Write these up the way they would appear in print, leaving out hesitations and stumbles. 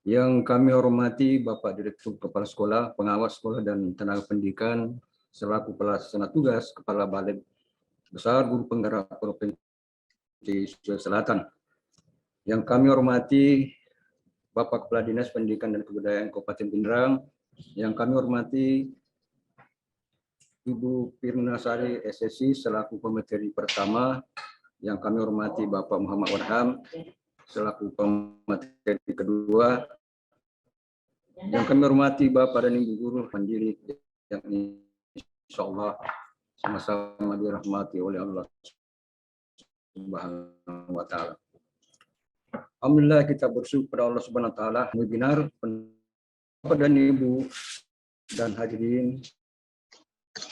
Yang kami hormati Bapak Direktur Kepala Sekolah, Pengawas Sekolah dan Tenaga Pendidikan, selaku pelaksana tugas Kepala Balai Besar Guru Penggerak Provinsi Sulawesi Selatan. Yang kami hormati Bapak Kepala Dinas Pendidikan dan Kebudayaan Kabupaten Pindrang, yang kami hormati Ibu Pirnasari SSI selaku pemateri pertama, yang kami hormati Bapak Muhammad Warham selaku pemateri kedua, yang kami hormati Bapak dan Ibu Guru Mandiri yang insya Allah sama-sama dirahmati oleh Allah Subhanahu wa Ta'ala. Alhamdulillah kita bersyukur pada Allah Subhanahu wa Ta'ala. Webinar Bapak dan Ibu dan hadirin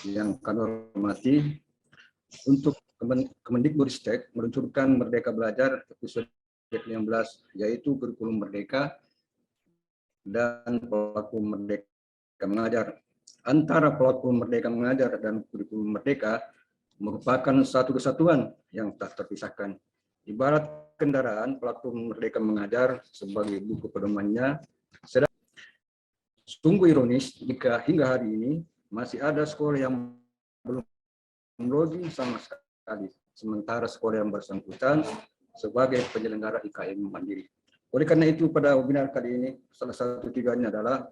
yang kami hormati, untuk Kemendikbudristek meluncurkan Merdeka Belajar episode 19, yaitu kurikulum merdeka dan platform Merdeka Mengajar. Antara platform Merdeka Mengajar dan kurikulum merdeka merupakan satu kesatuan yang tak terpisahkan. Ibarat kendaraan, platform Merdeka Mengajar sebagai buku pedomannya. Sungguh ironis jika hingga hari ini masih ada sekolah yang belum login sama sekali, sementara sekolah yang bersangkutan sebagai penyelenggara IKM mandiri. Oleh karena itu, pada webinar kali ini, salah satu tujuannya adalah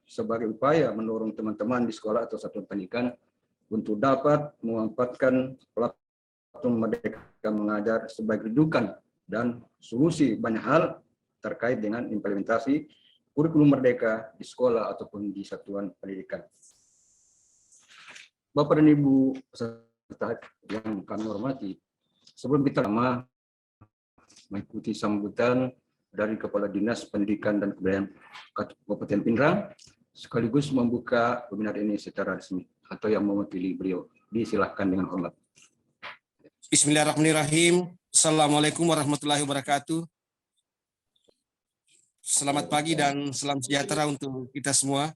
sebagai upaya mendorong teman-teman di sekolah atau satuan pendidikan untuk dapat memanfaatkan platform Merdeka Mengajar sebagai rujukan dan solusi banyak hal terkait dengan implementasi kurikulum merdeka di sekolah ataupun di satuan pendidikan. Bapak dan Ibu peserta yang kami hormati, sebelum kita mengikuti sambutan dari Kepala Dinas Pendidikan dan Kebudayaan Kabupaten Pindrang, sekaligus membuka webinar ini secara resmi, atau yang mewakili beliau, disilahkan dengan hormat. Bismillahirrahmanirrahim. Assalamualaikum warahmatullahi wabarakatuh. Selamat pagi dan salam sejahtera untuk kita semua.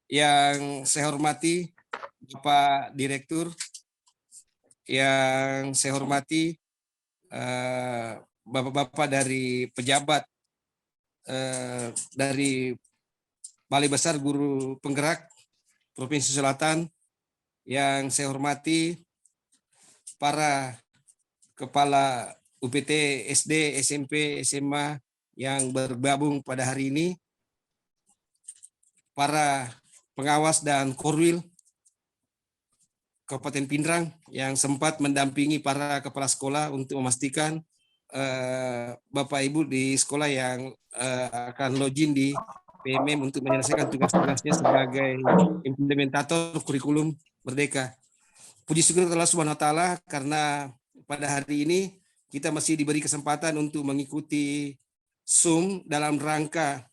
Yang saya hormati Bapak Direktur, yang saya hormati Bapak-bapak dari pejabat dari Balai Besar Guru Penggerak Provinsi Selatan, yang saya hormati para kepala UPT SD, SMP, SMA yang bergabung pada hari ini, para pengawas dan korwil Kabupaten Pindrang yang sempat mendampingi para kepala sekolah untuk memastikan Bapak Ibu di sekolah yang akan login di PMM untuk menyelesaikan tugas-tugasnya sebagai implementator kurikulum merdeka. Puji syukur Allah Subhanahu wa Ta'ala karena pada hari ini kita masih diberi kesempatan untuk mengikuti Zoom dalam rangka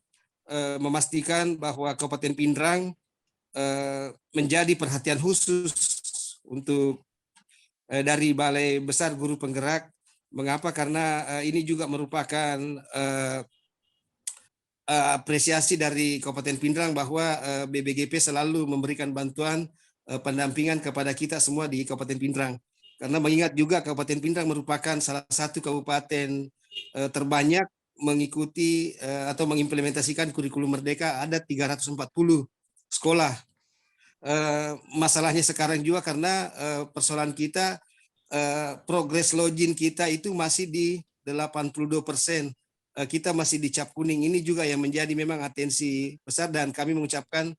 memastikan bahwa Kabupaten Pindrang menjadi perhatian khusus untuk dari Balai Besar Guru Penggerak. Mengapa? Karena ini juga merupakan apresiasi dari Kabupaten Pindrang bahwa BBGP selalu memberikan bantuan pendampingan kepada kita semua di Kabupaten Pindrang. Karena mengingat juga Kabupaten Pindrang merupakan salah satu kabupaten terbanyak mengikuti atau mengimplementasikan kurikulum merdeka, ada 340 sekolah. Masalahnya sekarang juga karena persoalan kita, progres login kita itu masih di 82%. Kita masih di cap kuning. Ini juga yang menjadi memang atensi besar, dan kami mengucapkan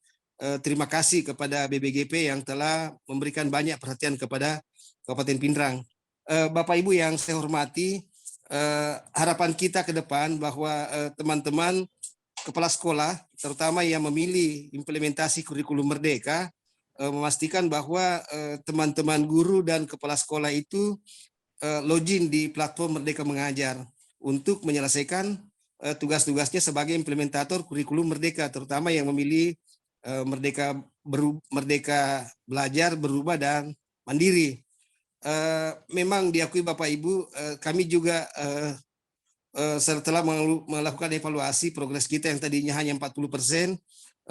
terima kasih kepada BBGP yang telah memberikan banyak perhatian kepada Kabupaten Pindrang. Bapak Ibu yang saya hormati, harapan kita ke depan bahwa teman-teman kepala sekolah, terutama yang memilih implementasi kurikulum merdeka, memastikan bahwa teman-teman guru dan kepala sekolah itu login di platform Merdeka Mengajar untuk menyelesaikan tugas-tugasnya sebagai implementator kurikulum merdeka, terutama yang memilih merdeka belajar, berubah, dan mandiri. Memang diakui Bapak Ibu, kami juga setelah melakukan evaluasi progres kita yang tadinya hanya 40%,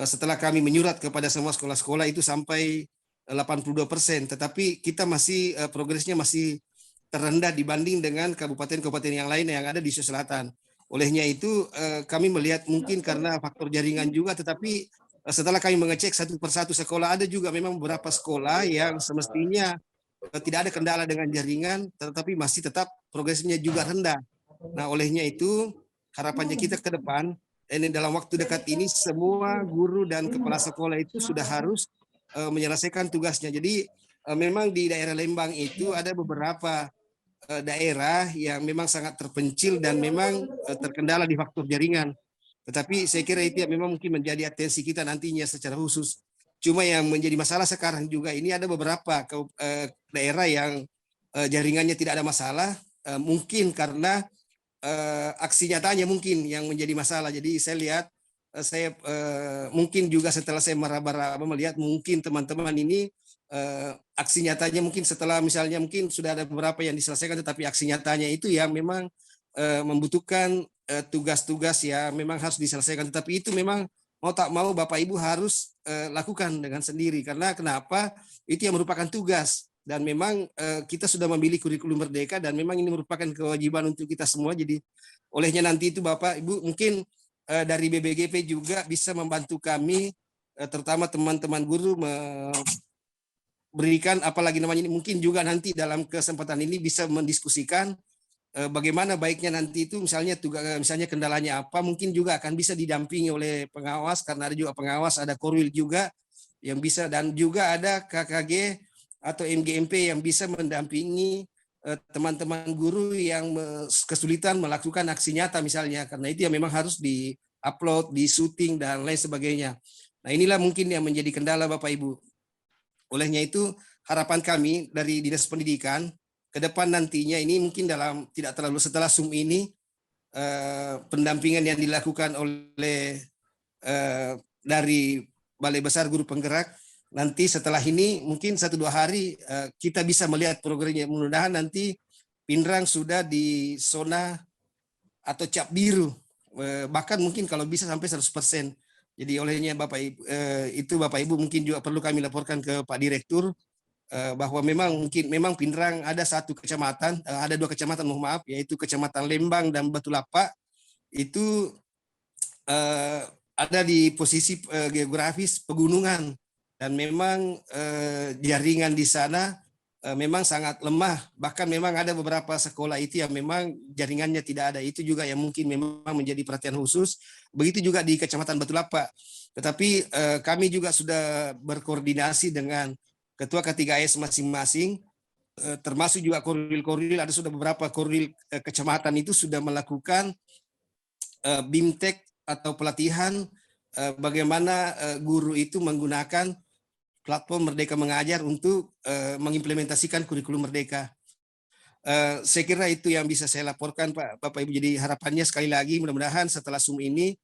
setelah kami menyurat kepada semua sekolah-sekolah itu sampai 82%, tetapi kita masih progresnya masih terendah dibanding dengan kabupaten-kabupaten yang lain yang ada di Sulawesi Selatan. Olehnya itu kami melihat mungkin karena faktor jaringan juga, tetapi setelah kami mengecek satu persatu sekolah, ada juga memang beberapa sekolah yang semestinya tidak ada kendala dengan jaringan, tetapi masih tetap progresnya juga rendah. Nah, olehnya itu harapannya kita ke depan, ini dalam waktu dekat ini semua guru dan kepala sekolah itu sudah harus menyelesaikan tugasnya. Jadi memang di daerah Lembang itu ada beberapa daerah yang memang sangat terpencil dan memang terkendala di faktor jaringan. Tetapi saya kira itu memang mungkin menjadi atensi kita nantinya secara khusus. Cuma yang menjadi masalah sekarang juga ini ada beberapa daerah yang jaringannya tidak ada masalah, mungkin karena aksi nyatanya mungkin yang menjadi masalah. Jadi saya lihat, saya mungkin juga setelah saya meraba-raba melihat mungkin teman-teman ini aksi nyatanya mungkin setelah misalnya mungkin sudah ada beberapa yang diselesaikan, tetapi aksi nyatanya itu yang memang membutuhkan tugas-tugas yang memang harus diselesaikan. Tetapi itu memang mau tak mau Bapak Ibu harus lakukan dengan sendiri. Karena kenapa? Itu yang merupakan tugas. Dan memang kita sudah memilih kurikulum merdeka dan memang ini merupakan kewajiban untuk kita semua. Jadi olehnya nanti itu Bapak Ibu mungkin dari BBGP juga bisa membantu kami, terutama teman-teman guru berikan apalagi namanya ini mungkin juga nanti dalam kesempatan ini bisa mendiskusikan bagaimana baiknya nanti itu misalnya misalnya kendalanya apa, mungkin juga akan bisa didampingi oleh pengawas karena ada juga pengawas, ada korwil juga yang bisa, dan juga ada KKG atau MGMP yang bisa mendampingi teman-teman guru yang kesulitan melakukan aksi nyata misalnya, karena itu yang memang harus di-upload, di-syuting dan lain sebagainya. Nah, inilah mungkin yang menjadi kendala Bapak Ibu. Olehnya itu harapan kami dari Dinas Pendidikan ke depan nantinya ini mungkin dalam tidak terlalu setelah Zoom ini pendampingan yang dilakukan oleh dari Balai Besar Guru Penggerak, nanti setelah ini mungkin 1-2 hari kita bisa melihat programnya. Mudah-mudahan nanti Pinrang sudah di zona atau cap biru, bahkan mungkin kalau bisa sampai 100%. Jadi olehnya Bapak Ibu, itu Bapak Ibu mungkin juga perlu kami laporkan ke Pak Direktur bahwa memang Pinrang ada satu kecamatan, ada 2 kecamatan, mohon maaf, yaitu Kecamatan Lembang dan Batulapa, itu ada di posisi geografis pegunungan dan memang jaringan di sana memang sangat lemah, bahkan memang ada beberapa sekolah itu yang memang jaringannya tidak ada. Itu juga yang mungkin memang menjadi perhatian khusus. Begitu juga di Kecamatan Batulapa. Tetapi kami juga sudah berkoordinasi dengan ketua K3S masing-masing, termasuk juga korwil-korwil, ada sudah beberapa korwil kecamatan itu sudah melakukan BIMTEK atau pelatihan bagaimana guru itu menggunakan platform Merdeka Mengajar untuk mengimplementasikan kurikulum Merdeka. Saya kira itu yang bisa saya laporkan Pak, Bapak Ibu. Jadi harapannya sekali lagi mudah-mudahan setelah Zoom ini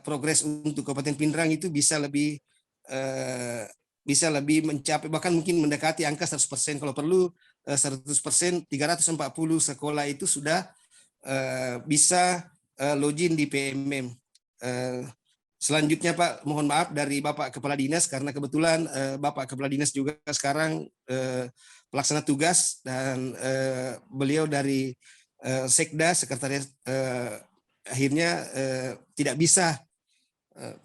progres untuk Kabupaten Pinrang itu bisa lebih mencapai, bahkan mungkin mendekati angka 100%. Kalau perlu 100%, 340 sekolah itu sudah bisa login di PMM. Selanjutnya Pak, mohon maaf dari Bapak Kepala Dinas, karena kebetulan Bapak Kepala Dinas juga sekarang pelaksana tugas dan beliau dari Sekda, Sekretariat, akhirnya tidak bisa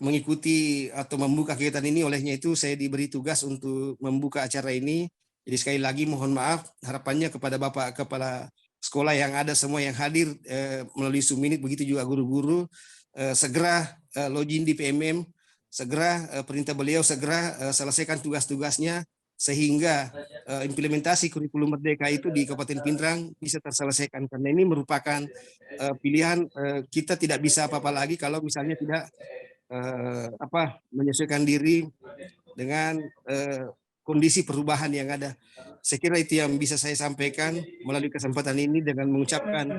mengikuti atau membuka kegiatan ini. Olehnya itu saya diberi tugas untuk membuka acara ini. Jadi sekali lagi mohon maaf, harapannya kepada Bapak Kepala Sekolah yang ada semua yang hadir melalui Zoom ini, begitu juga guru-guru, segera login di PMM, segera perintah beliau segera selesaikan tugas-tugasnya sehingga implementasi kurikulum Merdeka itu di Kabupaten Pinrang bisa terselesaikan, karena ini merupakan pilihan. Kita tidak bisa apa-apa lagi kalau misalnya tidak menyesuaikan diri dengan kondisi perubahan yang ada. Saya kira itu yang bisa saya sampaikan melalui kesempatan ini dengan mengucapkan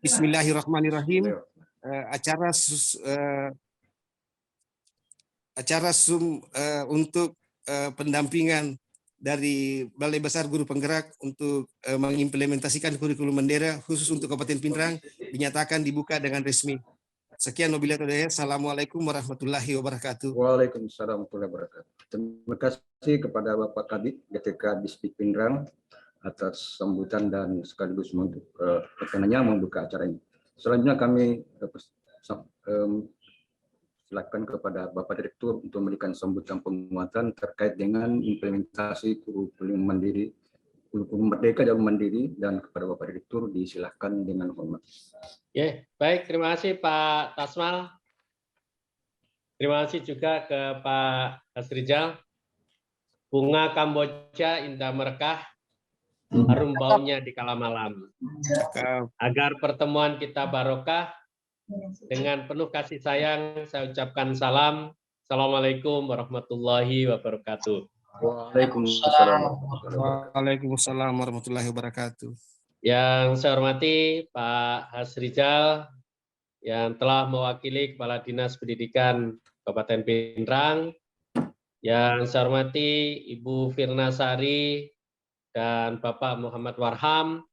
Bismillahirrahmanirrahim. Acara Zoom untuk pendampingan dari Balai Besar Guru Penggerak untuk mengimplementasikan kurikulum Merdeka khusus untuk Kabupaten Pinrang dinyatakan dibuka dengan resmi. Sekian, wabillahi taufiq. Assalamualaikum warahmatullahi wabarakatuh. Waalaikumsalam warahmatullahi wabarakatuh. Terima kasih kepada Bapak Kadit GTK Distrik Pinrang atas sambutan dan sekaligus untuk perkenannya membuka acara ini. Selanjutnya kami silakan kepada Bapak Direktur untuk memberikan sambutan penguatan terkait dengan implementasi kurikulum mandiri, kurikulum merdeka dan mandiri, dan kepada Bapak Direktur disilahkan dengan hormat. Ya, baik, terima kasih Pak Tasmal. Terima kasih juga ke Pak Hasrijal. Bunga Kamboja indah merekah, harum baunya di kala malam. Agar pertemuan kita barokah, dengan penuh kasih sayang saya ucapkan salam. Assalamualaikum warahmatullahi wabarakatuh. Waalaikumsalam. Waalaikumsalam warahmatullahi wabarakatuh. Yang saya hormati Pak Hasrijal yang telah mewakili Kepala Dinas Pendidikan Kabupaten Pindrang, yang saya hormati Ibu Firna Sari dan Bapak Muhammad Warham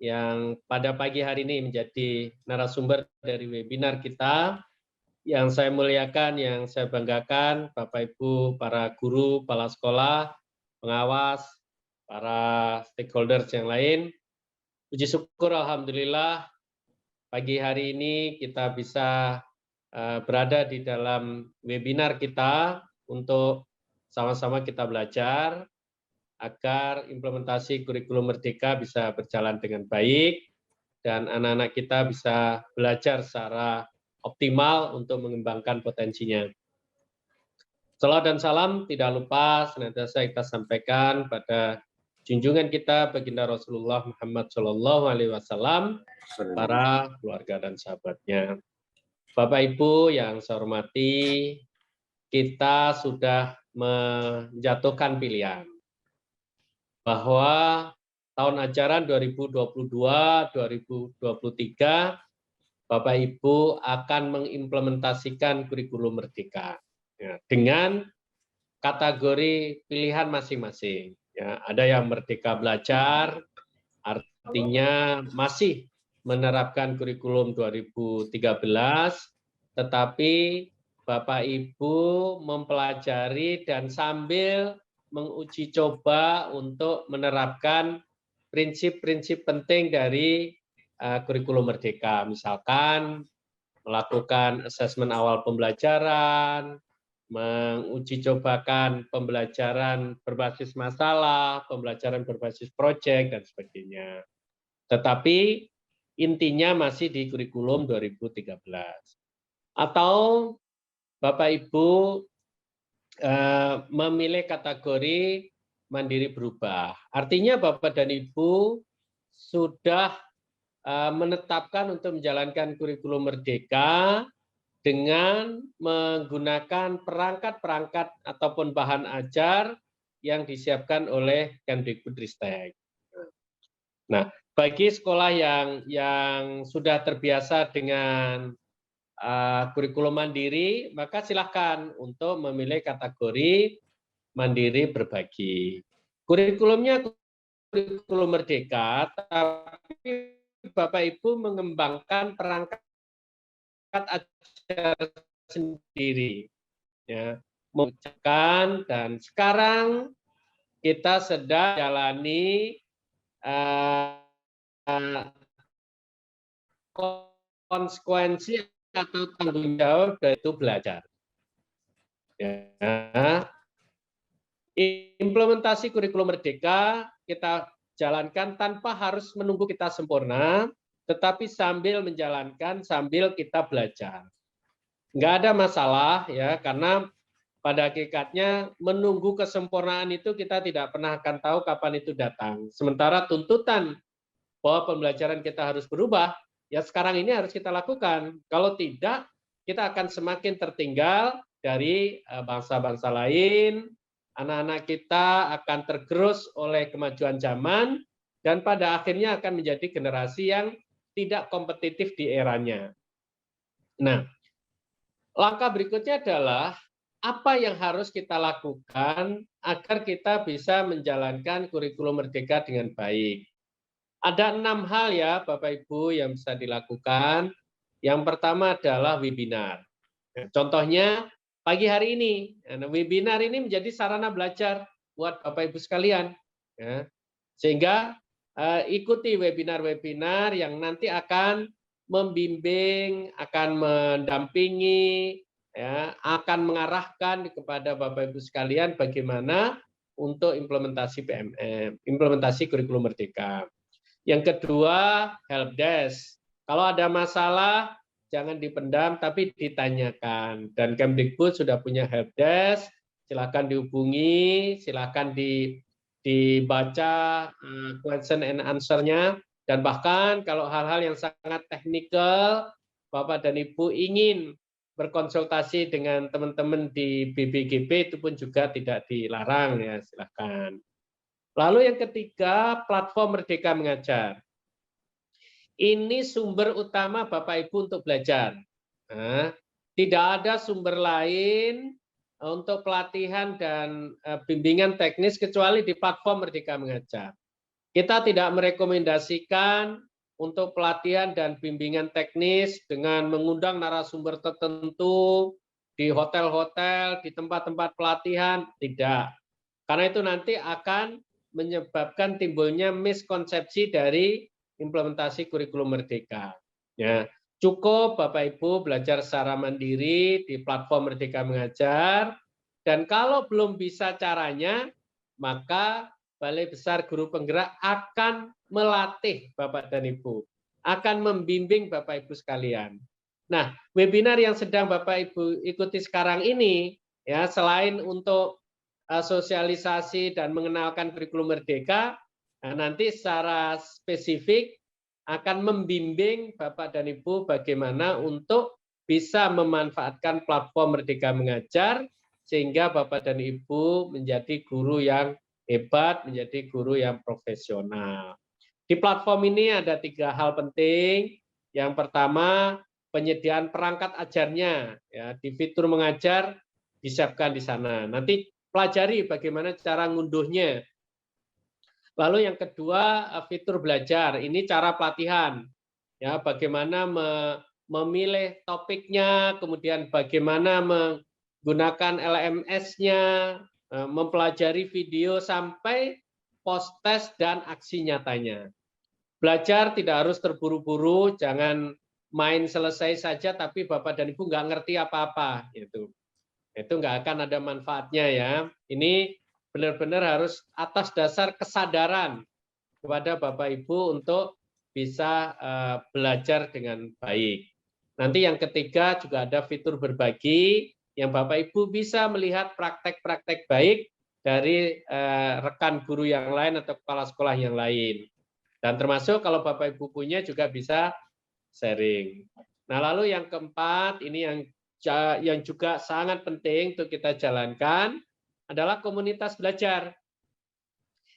yang pada pagi hari ini menjadi narasumber dari webinar kita. Yang saya muliakan, yang saya banggakan, Bapak Ibu, para guru, kepala sekolah, pengawas, para stakeholders yang lain. Puji syukur Alhamdulillah pagi hari ini kita bisa berada di dalam webinar kita untuk sama-sama kita belajar agar implementasi kurikulum merdeka bisa berjalan dengan baik dan anak-anak kita bisa belajar secara optimal untuk mengembangkan potensinya. Salam dan salam tidak lupa senantiasa kita sampaikan pada junjungan kita baginda Rasulullah Muhammad SAW, para keluarga dan sahabatnya. Bapak Ibu yang saya hormati, kita sudah menjatuhkan pilihan bahwa tahun ajaran 2022-2023 Bapak Ibu akan mengimplementasikan kurikulum merdeka ya, dengan kategori pilihan masing-masing. Ya, ada yang merdeka belajar, artinya masih menerapkan kurikulum 2013, tetapi Bapak Ibu mempelajari dan sambil menguji coba untuk menerapkan prinsip-prinsip penting dari kurikulum merdeka, misalkan melakukan asesmen awal pembelajaran, menguji cobakan pembelajaran berbasis masalah, pembelajaran berbasis proyek, dan sebagainya. Tetapi intinya masih di kurikulum 2013. Atau Bapak Ibu memilih kategori mandiri berubah. Artinya Bapak dan Ibu sudah menetapkan untuk menjalankan kurikulum merdeka dengan menggunakan perangkat-perangkat ataupun bahan ajar yang disiapkan oleh Kemdikbudristek. Nah, bagi sekolah yang sudah terbiasa dengan kurikulum mandiri, maka silakan untuk memilih kategori mandiri berbagi. Kurikulumnya kurikulum merdeka, tapi Bapak Ibu mengembangkan perangkat ajar sendiri, ya, mengucapkan, dan sekarang kita sedang jalani konsekuensi atau tanggung jawab dari itu belajar. Ya. Implementasi kurikulum merdeka kita jalankan tanpa harus menunggu kita sempurna, tetapi sambil menjalankan, sambil kita belajar. Nggak ada masalah ya, karena pada hakikatnya menunggu kesempurnaan itu kita tidak pernah akan tahu kapan itu datang. Sementara tuntutan bahwa pembelajaran kita harus berubah, ya sekarang ini harus kita lakukan. Kalau tidak, kita akan semakin tertinggal dari bangsa-bangsa lain, anak-anak kita akan tergerus oleh kemajuan zaman, dan pada akhirnya akan menjadi generasi yang tidak kompetitif di eranya. Nah, langkah berikutnya adalah apa yang harus kita lakukan agar kita bisa menjalankan kurikulum merdeka dengan baik. Ada 6 hal ya Bapak Ibu yang bisa dilakukan. Yang pertama adalah webinar. Contohnya pagi hari ini, webinar ini menjadi sarana belajar buat Bapak Ibu sekalian. Sehingga ikuti webinar-webinar yang nanti akan membimbing, akan mendampingi, ya, akan mengarahkan kepada Bapak Ibu sekalian bagaimana untuk implementasi PMM, implementasi kurikulum merdeka. Yang kedua, help desk. Kalau ada masalah, jangan dipendam, tapi ditanyakan. Dan Kemdikbud sudah punya help desk, silakan dihubungi, silakan dibaca question and answer-nya. Dan bahkan kalau hal-hal yang sangat teknikal, Bapak dan Ibu ingin berkonsultasi dengan teman-teman di BBGP itu pun juga tidak dilarang, ya, silakan. Lalu yang ketiga, platform Merdeka Mengajar. Ini sumber utama Bapak Ibu untuk belajar. Nah, tidak ada sumber lain untuk pelatihan dan bimbingan teknis kecuali di platform Merdeka Mengajar. Kita tidak merekomendasikan untuk pelatihan dan bimbingan teknis dengan mengundang narasumber tertentu di hotel-hotel, di tempat-tempat pelatihan, tidak. Karena itu nanti akan menyebabkan timbulnya miskonsepsi dari implementasi kurikulum merdeka. Ya, cukup Bapak Ibu belajar secara mandiri di platform Merdeka Mengajar, dan kalau belum bisa caranya, maka Balai Besar Guru Penggerak akan melatih Bapak dan Ibu, akan membimbing Bapak Ibu sekalian. Nah, webinar yang sedang Bapak Ibu ikuti sekarang ini, ya, selain untuk sosialisasi dan mengenalkan kurikulum merdeka, nah, nanti secara spesifik akan membimbing Bapak dan Ibu bagaimana untuk bisa memanfaatkan platform Merdeka Mengajar, sehingga Bapak dan Ibu menjadi guru yang hebat, menjadi guru yang profesional. Di platform ini ada 3 hal penting. Yang pertama, penyediaan perangkat ajarnya, ya, di fitur mengajar disiapkan di sana. Nanti pelajari bagaimana cara ngunduhnya. Lalu yang kedua, fitur belajar. Ini cara pelatihan. Ya, bagaimana memilih topiknya, kemudian bagaimana menggunakan LMS-nya, mempelajari video sampai post-test dan aksi nyatanya. Belajar tidak harus terburu-buru, jangan main selesai saja tapi Bapak dan Ibu nggak ngerti apa-apa. Itu nggak akan ada manfaatnya, ya. Ini benar-benar harus atas dasar kesadaran kepada Bapak Ibu untuk bisa belajar dengan baik. Nanti yang ketiga juga ada fitur berbagi yang Bapak Ibu bisa melihat praktek-praktek baik dari rekan guru yang lain atau kepala sekolah yang lain. Dan termasuk kalau Bapak Ibu punya juga bisa sharing. Nah, lalu yang keempat, ini yang juga sangat penting untuk kita jalankan adalah komunitas belajar.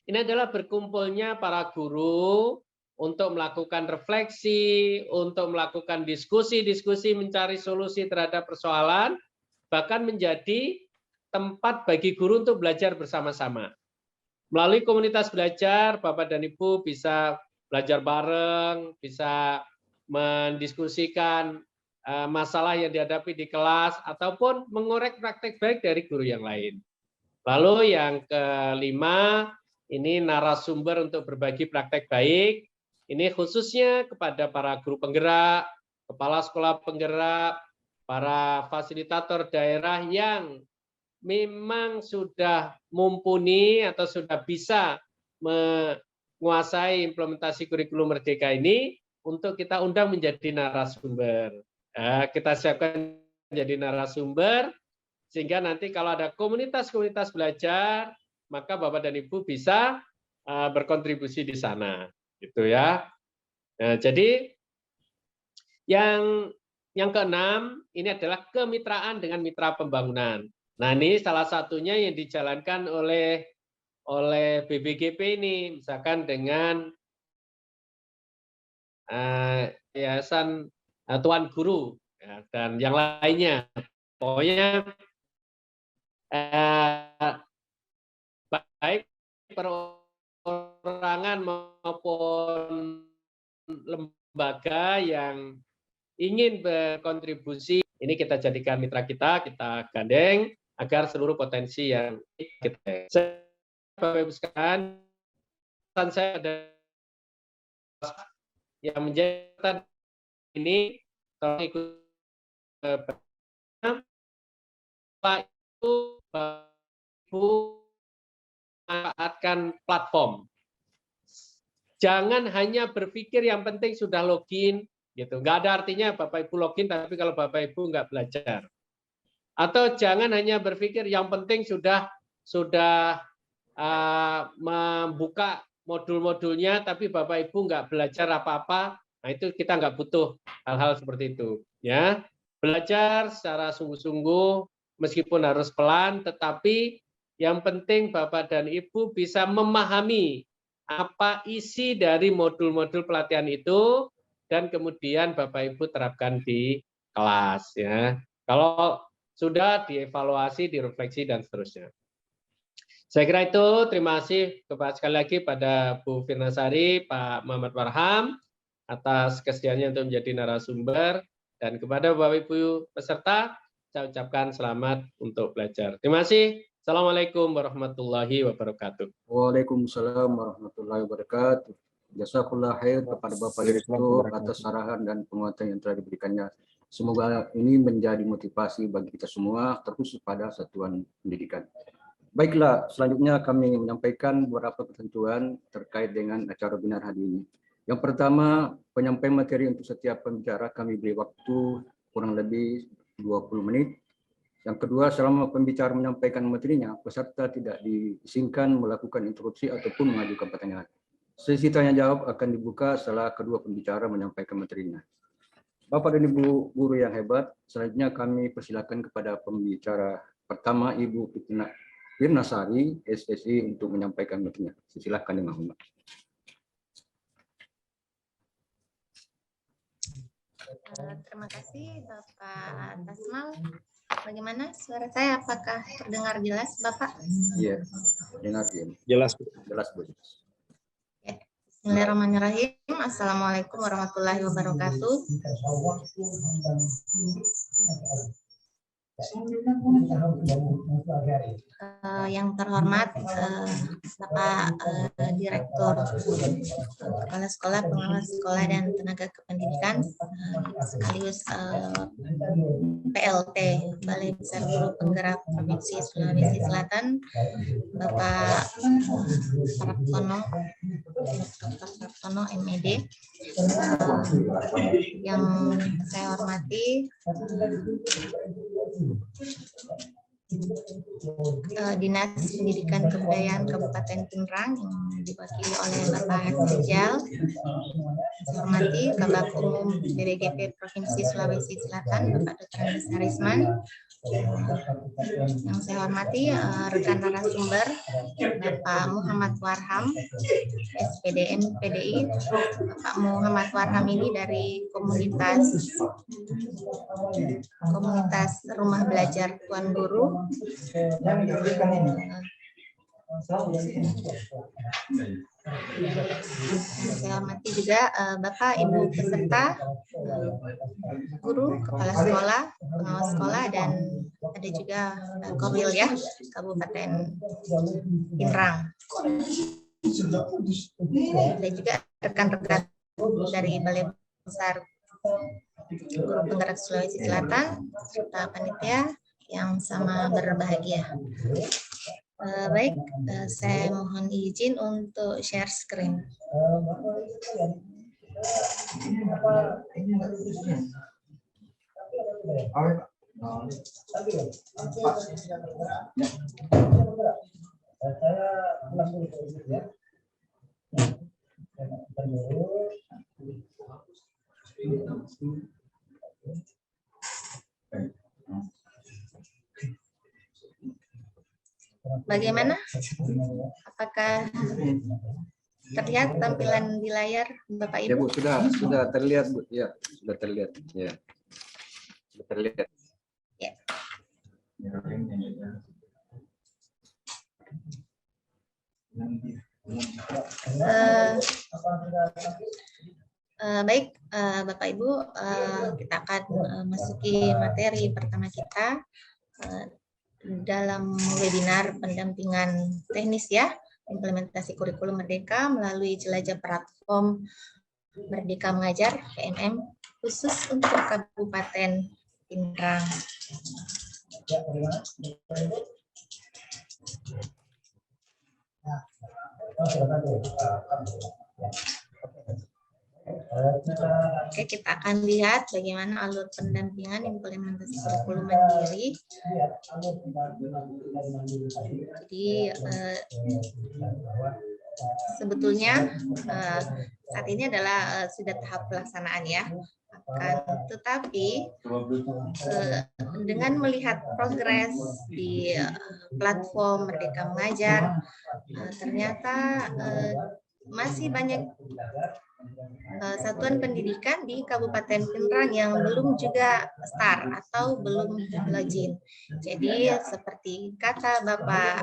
Ini adalah berkumpulnya para guru untuk melakukan refleksi, untuk melakukan diskusi-diskusi, mencari solusi terhadap persoalan, bahkan menjadi tempat bagi guru untuk belajar bersama-sama. Melalui komunitas belajar, Bapak dan Ibu bisa belajar bareng, bisa mendiskusikan masalah yang dihadapi di kelas, ataupun mengorek praktek baik dari guru yang lain. Lalu yang kelima, ini narasumber untuk berbagi praktek baik. Ini khususnya kepada para guru penggerak, kepala sekolah penggerak, para fasilitator daerah yang memang sudah mumpuni atau sudah bisa menguasai implementasi kurikulum merdeka ini, untuk kita undang menjadi narasumber. Kita siapkan menjadi narasumber, sehingga nanti kalau ada komunitas-komunitas belajar, maka Bapak dan Ibu bisa berkontribusi di sana. Gitu, ya. Nah, jadi yang keenam, ini adalah kemitraan dengan mitra pembangunan. Nah, ini salah satunya yang dijalankan oleh BBGP ini, misalkan dengan Yayasan Tuan Guru, ya, dan yang lainnya. Pokoknya baik perorangan maupun lembaga yang ingin berkontribusi, ini kita jadikan mitra kita gandeng agar seluruh potensi yang kita. Bapak Ibu sekalian, saya ada yang menjadi ini tolong ikut itu Ibu manfaatkan platform. Jangan hanya berpikir yang penting sudah login, gitu. Nggak ada artinya Bapak Ibu login, tapi kalau Bapak Ibu nggak belajar. Atau jangan hanya berpikir yang penting sudah membuka modul-modulnya, tapi Bapak Ibu nggak belajar apa-apa. Nah itu kita nggak butuh hal-hal seperti itu. Ya, belajar secara sungguh-sungguh, meskipun harus pelan, tetapi yang penting Bapak dan Ibu bisa memahami apa isi dari modul-modul pelatihan itu, dan kemudian Bapak Ibu terapkan di kelas. Ya, kalau sudah dievaluasi, direfleksi, dan seterusnya. Saya kira itu. Terima kasih sekali lagi pada Bu Firnasari, Pak Muhammad Warham atas kesediaannya untuk menjadi narasumber, dan kepada Bapak Ibu peserta saya ucapkan selamat untuk belajar. Terima kasih. Assalamualaikum warahmatullahi wabarakatuh. Waalaikumsalam warahmatullahi wabarakatuh. Jazakallah khair kepada Bapak Direktur atas arahan dan penguatan yang telah diberikannya. Semoga ini menjadi motivasi bagi kita semua, terkhusus pada satuan pendidikan. Baiklah, selanjutnya kami ingin menyampaikan beberapa ketentuan terkait dengan acara webinar hari ini. Yang pertama, penyampaian materi untuk setiap pembicara kami beri waktu kurang lebih 20 menit. Yang kedua, selama pembicara menyampaikan materinya, peserta tidak diizinkan melakukan interupsi ataupun mengajukan pertanyaan. Sesi tanya jawab akan dibuka setelah kedua pembicara menyampaikan materinya. Bapak dan Ibu guru yang hebat, selanjutnya kami persilakan kepada pembicara pertama, Ibu Firnasari, SSI, untuk menyampaikan materinya. Silakan, Mbak. Terima kasih Bapak Tasmal. Bagaimana suara saya? Apakah terdengar jelas, Bapak? Iya, dengar Jelas. jelas, Bu. Ya. Bismillahirrahmanirrahim. Assalamualaikum warahmatullahi wabarakatuh. Yang terhormat Bapak Direktur Kepala Sekolah, Pengawas Sekolah dan Tenaga Kependidikan, sekaligus PLT Balai Besar Guru Penggerak Provinsi Sulawesi Selatan, Bapak Praptono, Dr. Praptono MED, yang saya hormati Dinas Pendidikan Kebudayaan Kabupaten Pinrang yang diwakili oleh Bapak Hasrijal. Saya hormati Kabak Umum BPGP Provinsi Sulawesi Selatan, Bapak Dr. Andes Harisman. Yang saya hormati rekan narasumber Bapak Muhammad Warham, SPDM PDI. Bapak Muhammad Warham ini dari komunitas Rumah Belajar Tuan Guru. Saya hormati juga Bapak Ibu peserta, guru, kepala sekolah, pengawas sekolah, dan ada juga Kopil ya, Kabupaten Pinrang. Ada juga rekan-rekan dari Balai Besar Guru Penggerak Sulawesi Selatan, serta panitia yang sama berbahagia. Baik, saya mohon izin untuk share screen. Bagaimana? Apakah terlihat tampilan di layar Bapak Ibu? Ya, Bu, sudah terlihat, Bu. Ya, sudah terlihat. Ya. Sudah terlihat. Ya. Baik, Bapak Ibu, kita akan masuki materi pertama kita dalam webinar pendampingan teknis ya, implementasi kurikulum Merdeka melalui jelajah platform Merdeka Mengajar PMM khusus untuk Kabupaten Pinrang. Oke, kita akan lihat bagaimana alur pendampingan implementasi kurikulum mandiri. Jadi sebetulnya saat ini adalah sudah tahap pelaksanaan ya. Tetapi dengan melihat progres di platform Merdeka Mengajar, ternyata masih banyak satuan pendidikan di Kabupaten Pinrang yang belum juga start atau belum login. Jadi seperti kata Bapak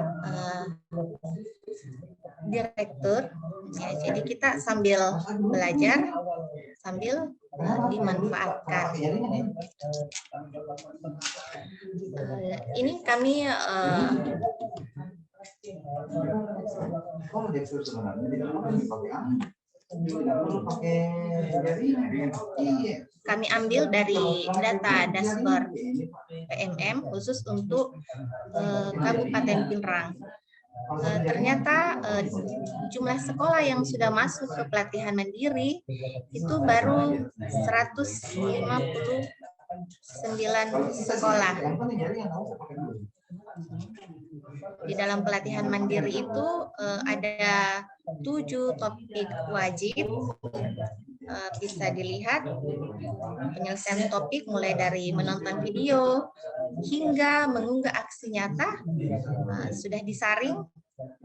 Direktur, ya, jadi kita sambil belajar, sambil dimanfaatkan. Ini kami ambil dari data dashboard PMM khusus untuk Kabupaten Pinrang. Ternyata jumlah sekolah yang sudah masuk ke pelatihan mandiri itu baru 159 sekolah. Di dalam pelatihan mandiri itu ada 7 topik wajib. Bisa dilihat penyelesaian topik mulai dari menonton video hingga mengunggah aksi nyata sudah disaring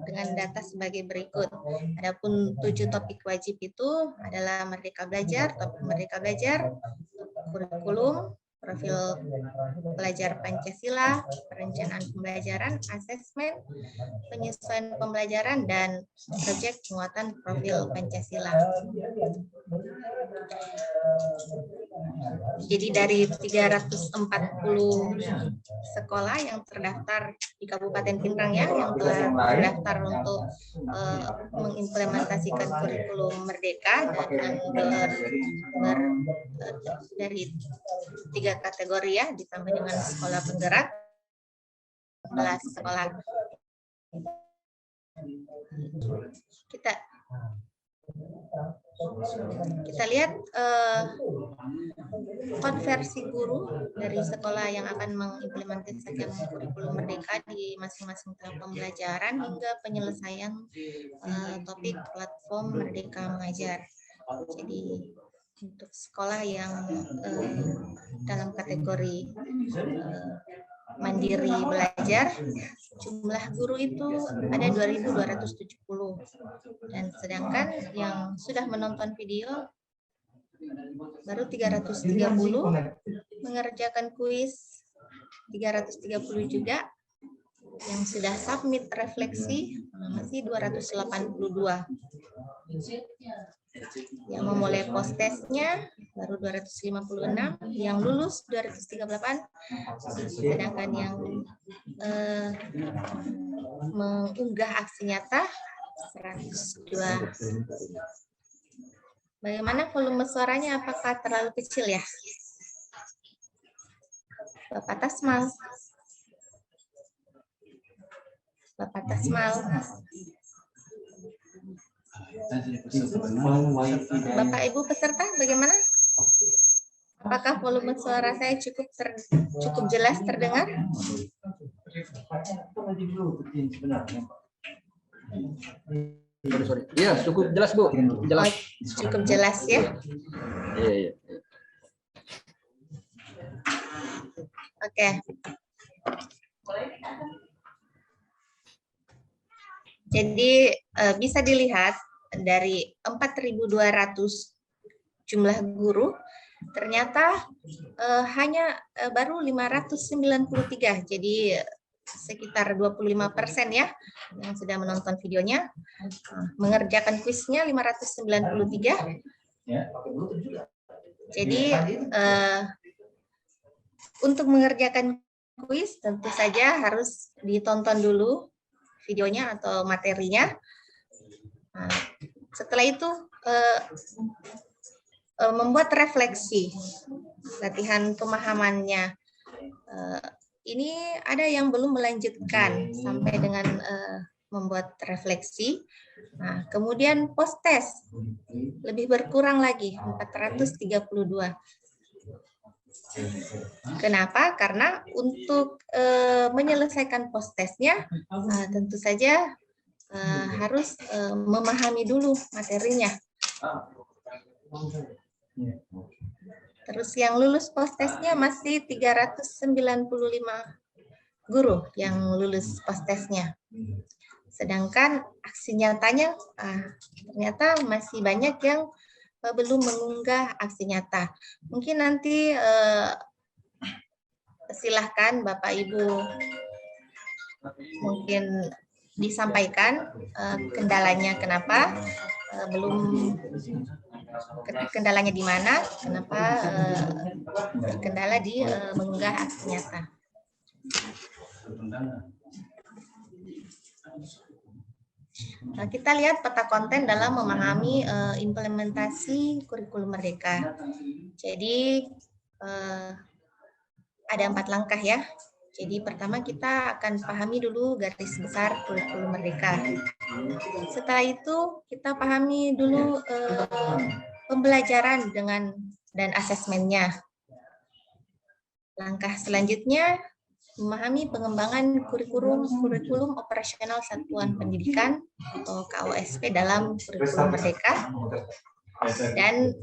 dengan data sebagai berikut. Adapun 7 topik wajib itu adalah Merdeka Belajar, topik Merdeka Belajar, kurikulum, profil pelajar Pancasila, perencanaan pembelajaran, asesmen, penyesuaian pembelajaran, dan proyek penguatan profil Pancasila. Jadi dari 340 sekolah yang terdaftar di Kabupaten Pinrang ya, yang telah terdaftar untuk mengimplementasikan kurikulum Merdeka dan dari 3 kategori ya, ditambah dengan sekolah penggerak, 11 sekolah. Kita lihat konversi guru dari sekolah yang akan mengimplementasikan kurikulum Merdeka di masing-masing tahap pembelajaran hingga penyelesaian topik platform Merdeka Mengajar. Jadi untuk sekolah yang dalam kategori mandiri belajar, jumlah guru itu ada 2.270, dan sedangkan yang sudah menonton video baru 330, mengerjakan kuis 330 juga, yang sudah submit refleksi masih 282. Yang memulai post testnya baru 256, yang lulus 238, sedangkan yang mengunggah aksi nyata 102. Bagaimana volume suaranya? Apakah terlalu kecil ya? Bapak Tasmal. Bapak Tasmal. Bapak Ibu peserta bagaimana? Apakah volume suara saya cukup jelas terdengar? Iya, cukup jelas Bu. Jelas. Cukup jelas ya. Iya. Oke. Jadi bisa dilihat dari 4.200 jumlah guru, ternyata hanya baru 593, jadi sekitar 25% ya yang sudah menonton videonya. Mengerjakan kuisnya 593. Jadi untuk mengerjakan kuis tentu saja harus ditonton dulu videonya atau materinya. Nah, setelah itu membuat refleksi latihan pemahamannya. Ini ada yang belum melanjutkan sampai dengan membuat refleksi. Nah, kemudian post test lebih berkurang lagi 432. Kenapa? Karena untuk menyelesaikan post testnya tentu saja harus memahami dulu materinya. Terus yang lulus post testnya masih 395 guru yang lulus post testnya. Sedangkan aksi nyatanya ternyata masih banyak yang belum mengunggah aksi nyata. Mungkin nanti silahkan Bapak Ibu mungkin disampaikan kendalanya kenapa kendalanya di mana, kenapa terkendala di mengunggah aksi nyata. Kita lihat peta konten dalam memahami implementasi kurikulum Merdeka. Jadi ada 4 langkah ya. Jadi pertama kita akan pahami dulu garis besar kurikulum Merdeka. Setelah itu kita pahami dulu pembelajaran dan asesmennya. Langkah selanjutnya memahami pengembangan kurikulum operasional satuan pendidikan atau KOSP dalam kurikulum Merdeka, dan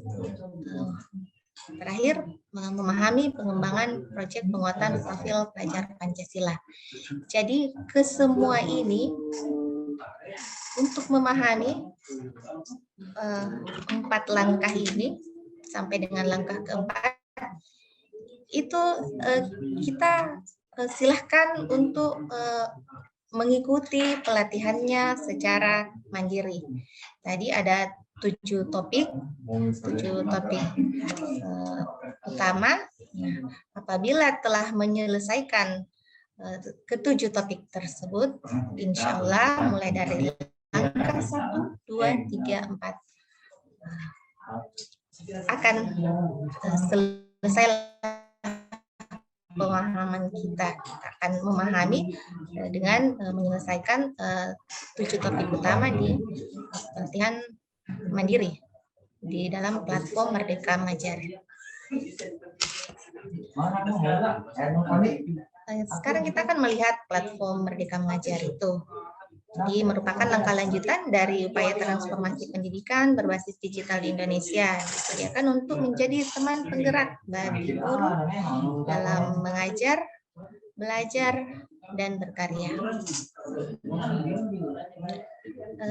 terakhir memahami pengembangan proyek penguatan profil pelajar Pancasila. Jadi kesemua ini untuk memahami 4 langkah ini sampai dengan langkah keempat itu kita silahkan untuk mengikuti pelatihannya secara mandiri. Tadi ada 7 topik utama. Apabila telah menyelesaikan ke-7 topik tersebut, insya Allah mulai dari langkah 1, 2, 3, 4 akan selesai pemahaman kita akan memahami dengan menyelesaikan 7 topik utama di pelatihan mandiri di dalam platform Merdeka Mengajar. Sekarang kita akan melihat platform Merdeka Mengajar itu. Jadi merupakan langkah lanjutan dari upaya transformasi pendidikan berbasis digital di Indonesia, disediakan untuk menjadi teman penggerak bagi guru dalam mengajar, belajar, dan berkarya.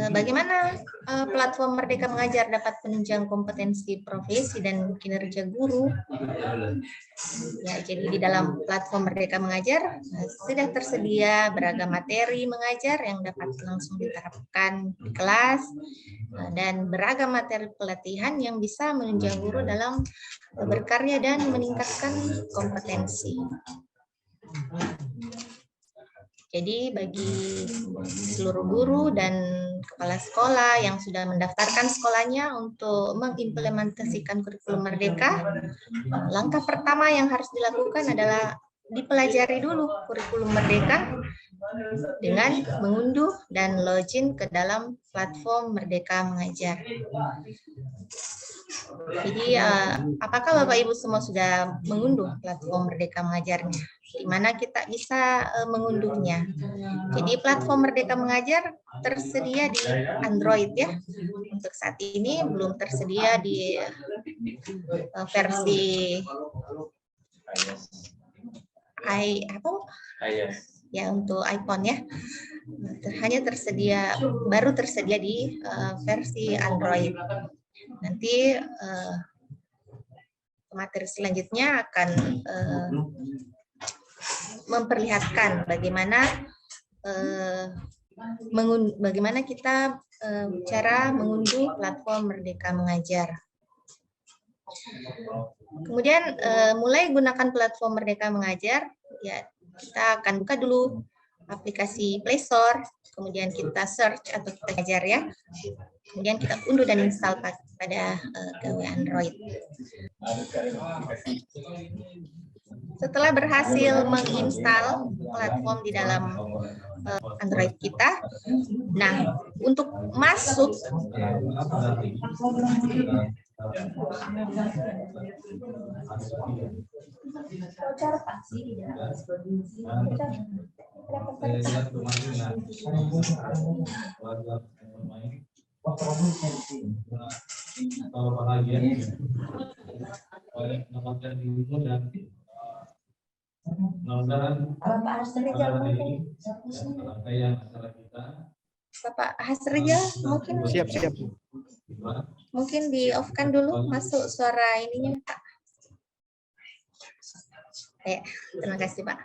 Bagaimana platform Merdeka Mengajar dapat menunjang kompetensi profesi dan kinerja guru? Ya, jadi di dalam platform Merdeka Mengajar sudah tersedia beragam materi mengajar yang dapat langsung diterapkan di kelas dan beragam materi pelatihan yang bisa menunjang guru dalam berkarya dan meningkatkan kompetensi. Jadi bagi seluruh guru dan kepala sekolah yang sudah mendaftarkan sekolahnya untuk mengimplementasikan kurikulum Merdeka, langkah pertama yang harus dilakukan adalah dipelajari dulu kurikulum Merdeka dengan mengunduh dan login ke dalam platform Merdeka Mengajar. Jadi apakah Bapak Ibu semua sudah mengunduh platform Merdeka Mengajarnya? Di mana kita bisa mengunduhnya. Jadi platform Merdeka Mengajar tersedia di Android ya. Untuk saat ini belum tersedia di versi ya untuk iPhone ya. Hanya baru tersedia di versi Android. Nanti materi selanjutnya akan memperlihatkan bagaimana kita cara mengunduh platform Merdeka Mengajar. Kemudian mulai gunakan platform Merdeka Mengajar, ya kita akan buka dulu aplikasi Play Store, kemudian kita search atau kita ajar ya. Kemudian kita unduh dan install pada GW Android. Setelah berhasil menginstal platform di dalam Android kita, nah untuk masuk Bapak Hasrijal, mungkin di off-kan dulu, masuk suara ininya, Pak. Ya, terima kasih, Pak.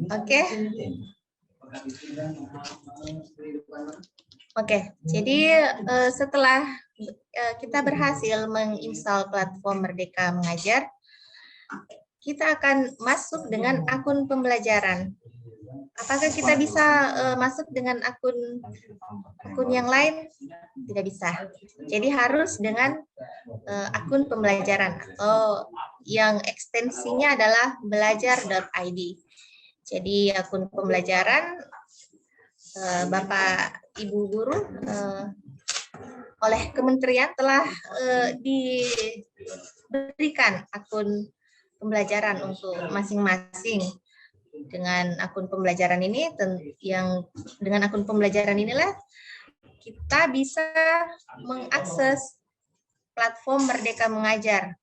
Oke. Oke, jadi setelah kita berhasil menginstal platform Merdeka Mengajar, kita akan masuk dengan akun pembelajaran. Apakah kita bisa masuk dengan akun yang lain? Tidak bisa. Jadi harus dengan akun pembelajaran atau yang ekstensinya adalah belajar.id. Jadi akun pembelajaran Bapak Ibu guru oleh kementerian telah diberikan akun pembelajaran untuk masing-masing. Dengan akun pembelajaran ini, dengan akun pembelajaran inilah kita bisa mengakses platform Merdeka Mengajar.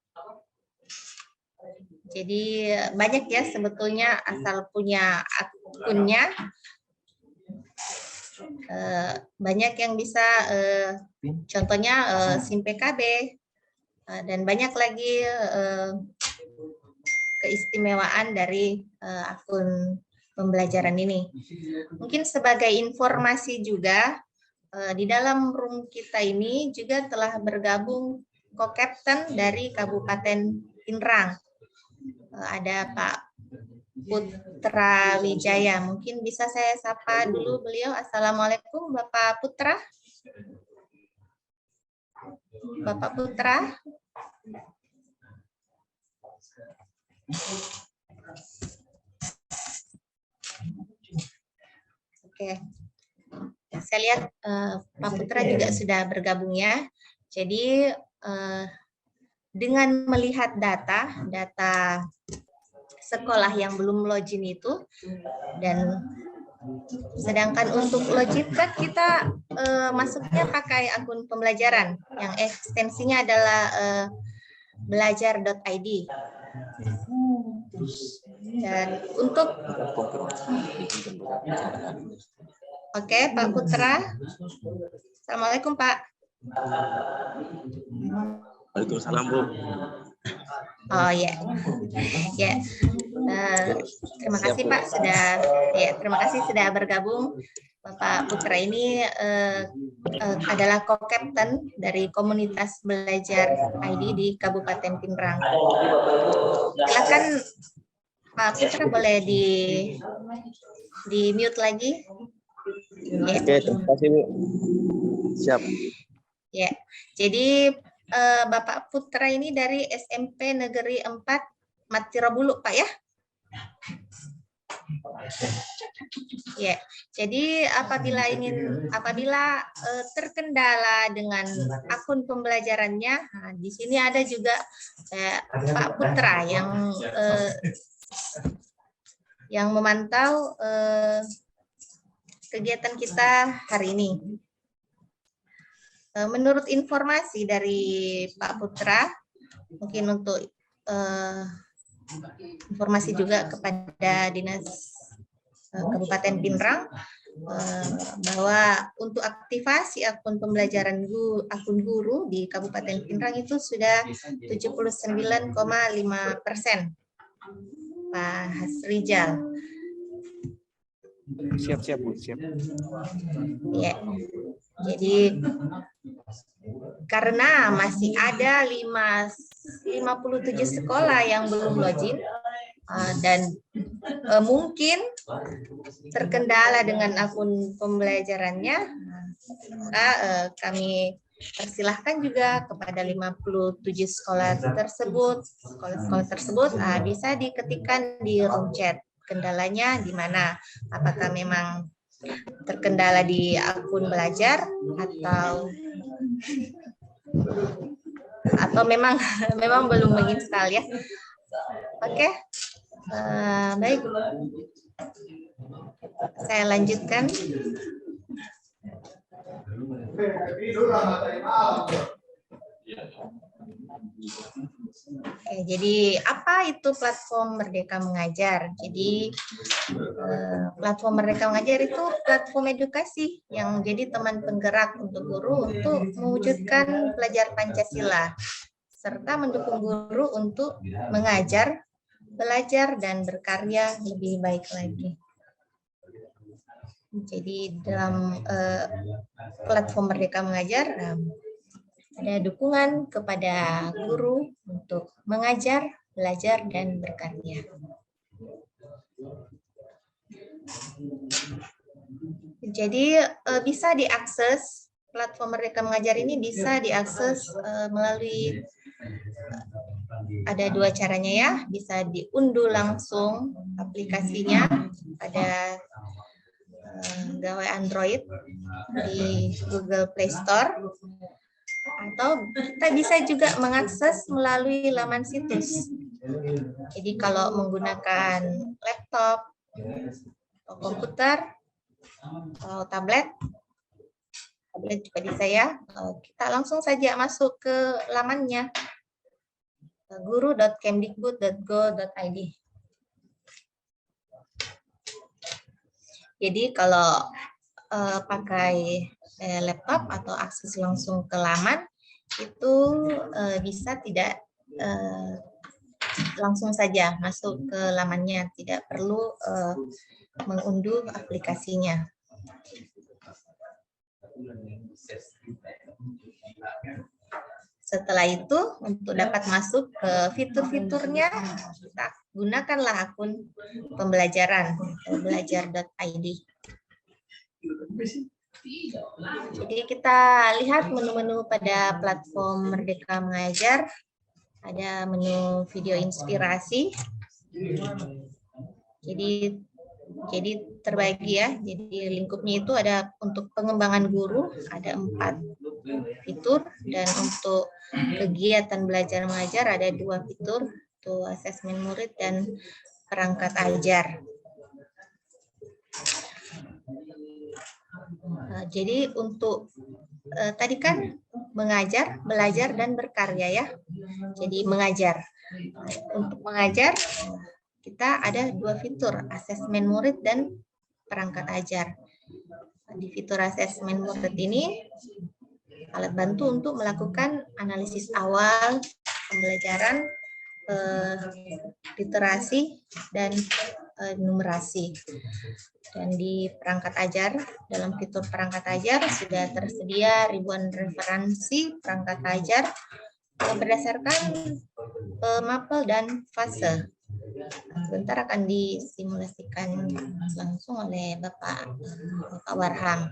Jadi banyak ya sebetulnya asal punya akunnya. Banyak yang bisa, contohnya SIM PKB, dan banyak lagi keistimewaan dari akun pembelajaran ini. Mungkin sebagai informasi juga, di dalam room kita ini juga telah bergabung co-captain dari Kabupaten Pinrang. Ada Pak Putra Wijaya. Mungkin bisa saya sapa dulu beliau. Assalamualaikum Bapak Putra. Bapak Putra. Oke, saya lihat Pak Putra juga sudah bergabung ya. Jadi dengan melihat data sekolah yang belum login itu, dan sedangkan untuk login kan kita masuknya pakai akun pembelajaran yang ekstensinya adalah belajar.id. Dan untuk Oke, Pak Putra. Assalamualaikum, Pak. Waalaikumsalam, Bu. Oh ya, ya. Terima kasih Pak terima kasih sudah bergabung. Bapak Putra ini adalah co-captain dari komunitas belajar ID di Kabupaten Pinrang. Silakan Pak Putra, boleh di mute lagi. Ya. Oke, terima kasih, Bu. Siap. Ya, jadi Bapak Putra ini dari SMP Negeri 4 Matirabulu, Pak ya? Ya, jadi apabila terkendala dengan akun pembelajarannya, nah, di sini ada juga Pak Putra yang memantau kegiatan kita hari ini. Menurut informasi dari Pak Putra, mungkin untuk informasi juga kepada Dinas Kabupaten Pinrang, bahwa untuk aktivasi akun pembelajaran akun guru di Kabupaten Pinrang itu sudah 79,5%. Pak Hasrijal. Siap, Bu. Siap. Ya. Jadi karena masih ada 57 sekolah yang belum login, dan mungkin terkendala dengan akun pembelajarannya, maka kami persilahkan juga kepada 57 sekolah tersebut, sekolah-sekolah tersebut bisa diketikkan di room chat. Kendalanya di mana? Apakah memang terkendala di akun belajar atau memang belum menginstal ya? Oke, baik. Saya lanjutkan. Oke, jadi apa itu platform Merdeka Mengajar? Jadi platform Merdeka Mengajar itu platform edukasi yang jadi teman penggerak untuk guru untuk mewujudkan pelajar Pancasila serta mendukung guru untuk mengajar, belajar, dan berkarya lebih baik lagi. Jadi dalam platform Merdeka Mengajar ada dukungan kepada guru untuk mengajar, belajar, dan berkarya. Jadi bisa diakses, platform Merdeka Mengajar ini bisa diakses melalui, ada dua caranya ya, bisa diunduh langsung aplikasinya pada gawai Android di Google Play Store, atau kita bisa juga mengakses melalui laman situs. Jadi kalau menggunakan laptop atau komputer atau tablet juga bisa ya, kita langsung saja masuk ke lamannya guru.kemdikbud.go.id. Jadi kalau pakai laptop atau akses langsung ke laman itu bisa tidak langsung saja masuk ke lamannya, tidak perlu mengunduh aplikasinya. Setelah itu, untuk dapat masuk ke fitur-fiturnya, kita gunakanlah akun pembelajaran atau belajar.id. Jadi kita lihat menu-menu pada platform Merdeka Mengajar. Ada menu video inspirasi. Jadi terbagi ya. Jadi lingkupnya itu ada untuk pengembangan guru, ada 4 fitur, dan untuk kegiatan belajar mengajar ada 2 fitur, itu asesmen murid dan perangkat ajar. Jadi untuk tadi kan mengajar, belajar, dan berkarya ya. Jadi mengajar. Untuk mengajar kita ada 2 fitur, asesmen murid dan perangkat ajar. Di fitur asesmen murid ini alat bantu untuk melakukan analisis awal pembelajaran, literasi, dan numerasi. Dan di perangkat ajar, dalam fitur perangkat ajar sudah tersedia ribuan referensi perangkat ajar berdasarkan mapel dan fase. Sebentar akan disimulasikan langsung oleh Bapak Warham.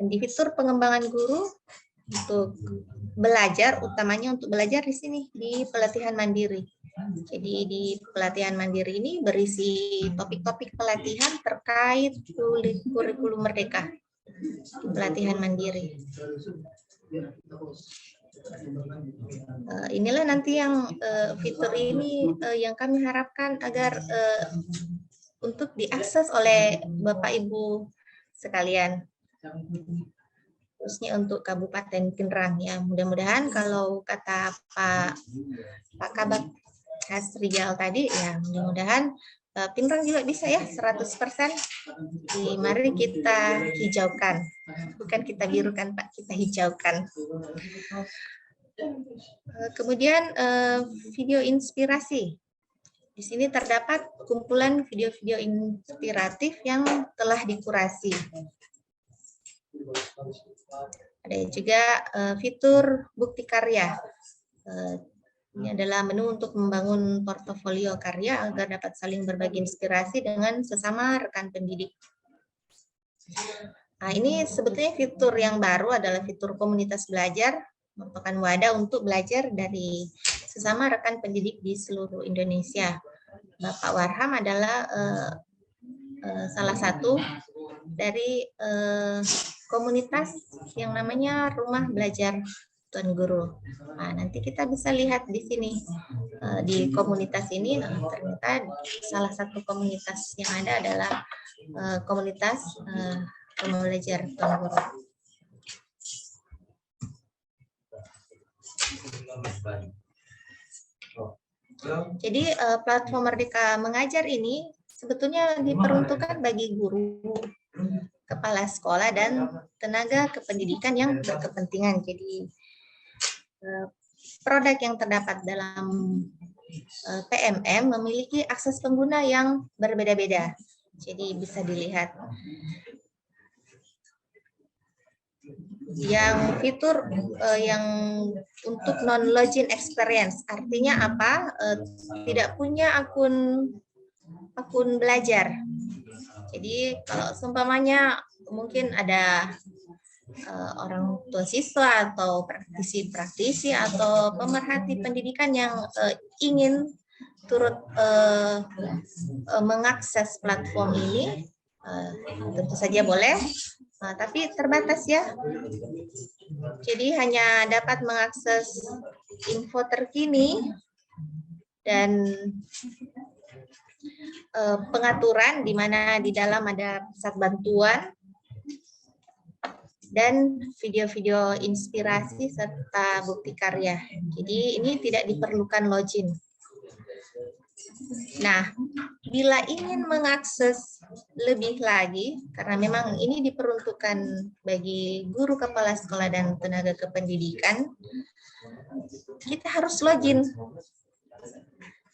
Di fitur pengembangan guru untuk belajar, utamanya untuk belajar di sini di pelatihan mandiri. Jadi di pelatihan mandiri ini berisi topik-topik pelatihan terkait kurikulum Merdeka di pelatihan mandiri. Inilah nanti yang fitur ini yang kami harapkan agar untuk diakses oleh Bapak Ibu sekalian, khususnya untuk Kabupaten Pinrang ya. Mudah-mudahan kalau kata Pak Kabak Hasrijal tadi ya, mudah-mudahan Pinrang juga bisa ya 100%. Mari kita hijaukan, bukan kita birukan Pak, kita hijaukan. Kemudian video inspirasi. Di sini terdapat kumpulan video-video inspiratif yang telah dikurasi. Ada juga fitur bukti karya. Ini adalah menu untuk membangun portofolio karya agar dapat saling berbagi inspirasi dengan sesama rekan pendidik. Nah, ini sebetulnya fitur yang baru adalah fitur komunitas belajar, merupakan wadah untuk belajar dari sesama rekan pendidik di seluruh Indonesia. Bapak Warham adalah salah satu dari komunitas yang namanya Rumah Belajar Tuan Guru. Nah, nanti kita bisa lihat di sini di komunitas ini ternyata salah satu komunitas yang ada adalah komunitas Rumah Belajar Tuan Guru. Jadi platform Merdeka Mengajar ini sebetulnya diperuntukkan bagi guru, kepala sekolah, dan tenaga kependidikan yang berkepentingan. Jadi produk yang terdapat dalam PMM memiliki akses pengguna yang berbeda-beda. Jadi bisa dilihat. Yang fitur yang untuk non-login experience, artinya apa? Tidak punya akun belajar. Jadi kalau seumpamanya mungkin ada orang tua siswa atau praktisi atau pemerhati pendidikan yang ingin turut mengakses platform ini, tentu saja boleh, tapi terbatas ya. Jadi hanya dapat mengakses info terkini dan pengaturan di mana di dalam ada pusat bantuan dan video-video inspirasi serta bukti karya. Jadi ini tidak diperlukan login. Nah, bila ingin mengakses lebih lagi, karena memang ini diperuntukkan bagi guru, kepala sekolah, dan tenaga kependidikan, kita harus login.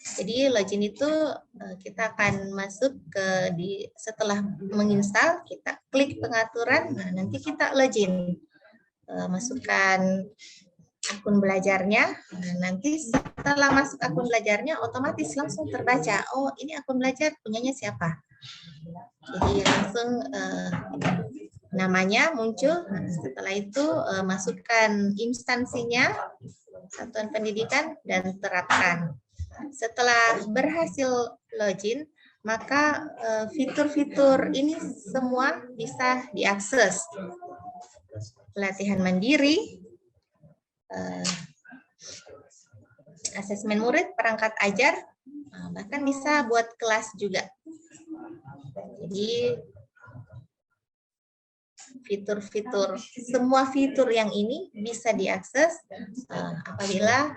Jadi login itu kita akan masuk setelah menginstal, kita klik pengaturan, nah nanti kita login, masukkan akun belajarnya. Nah, nanti setelah masuk akun belajarnya otomatis langsung terbaca, oh ini akun belajar punyanya siapa. Jadi langsung namanya muncul. Nah, setelah itu masukkan instansinya, satuan pendidikan, dan terapkan. Setelah berhasil login, maka fitur-fitur ini semua bisa diakses. Pelatihan mandiri, asesmen murid, perangkat ajar, bahkan bisa buat kelas juga. Jadi fitur-fitur, semua fitur yang ini bisa diakses apabila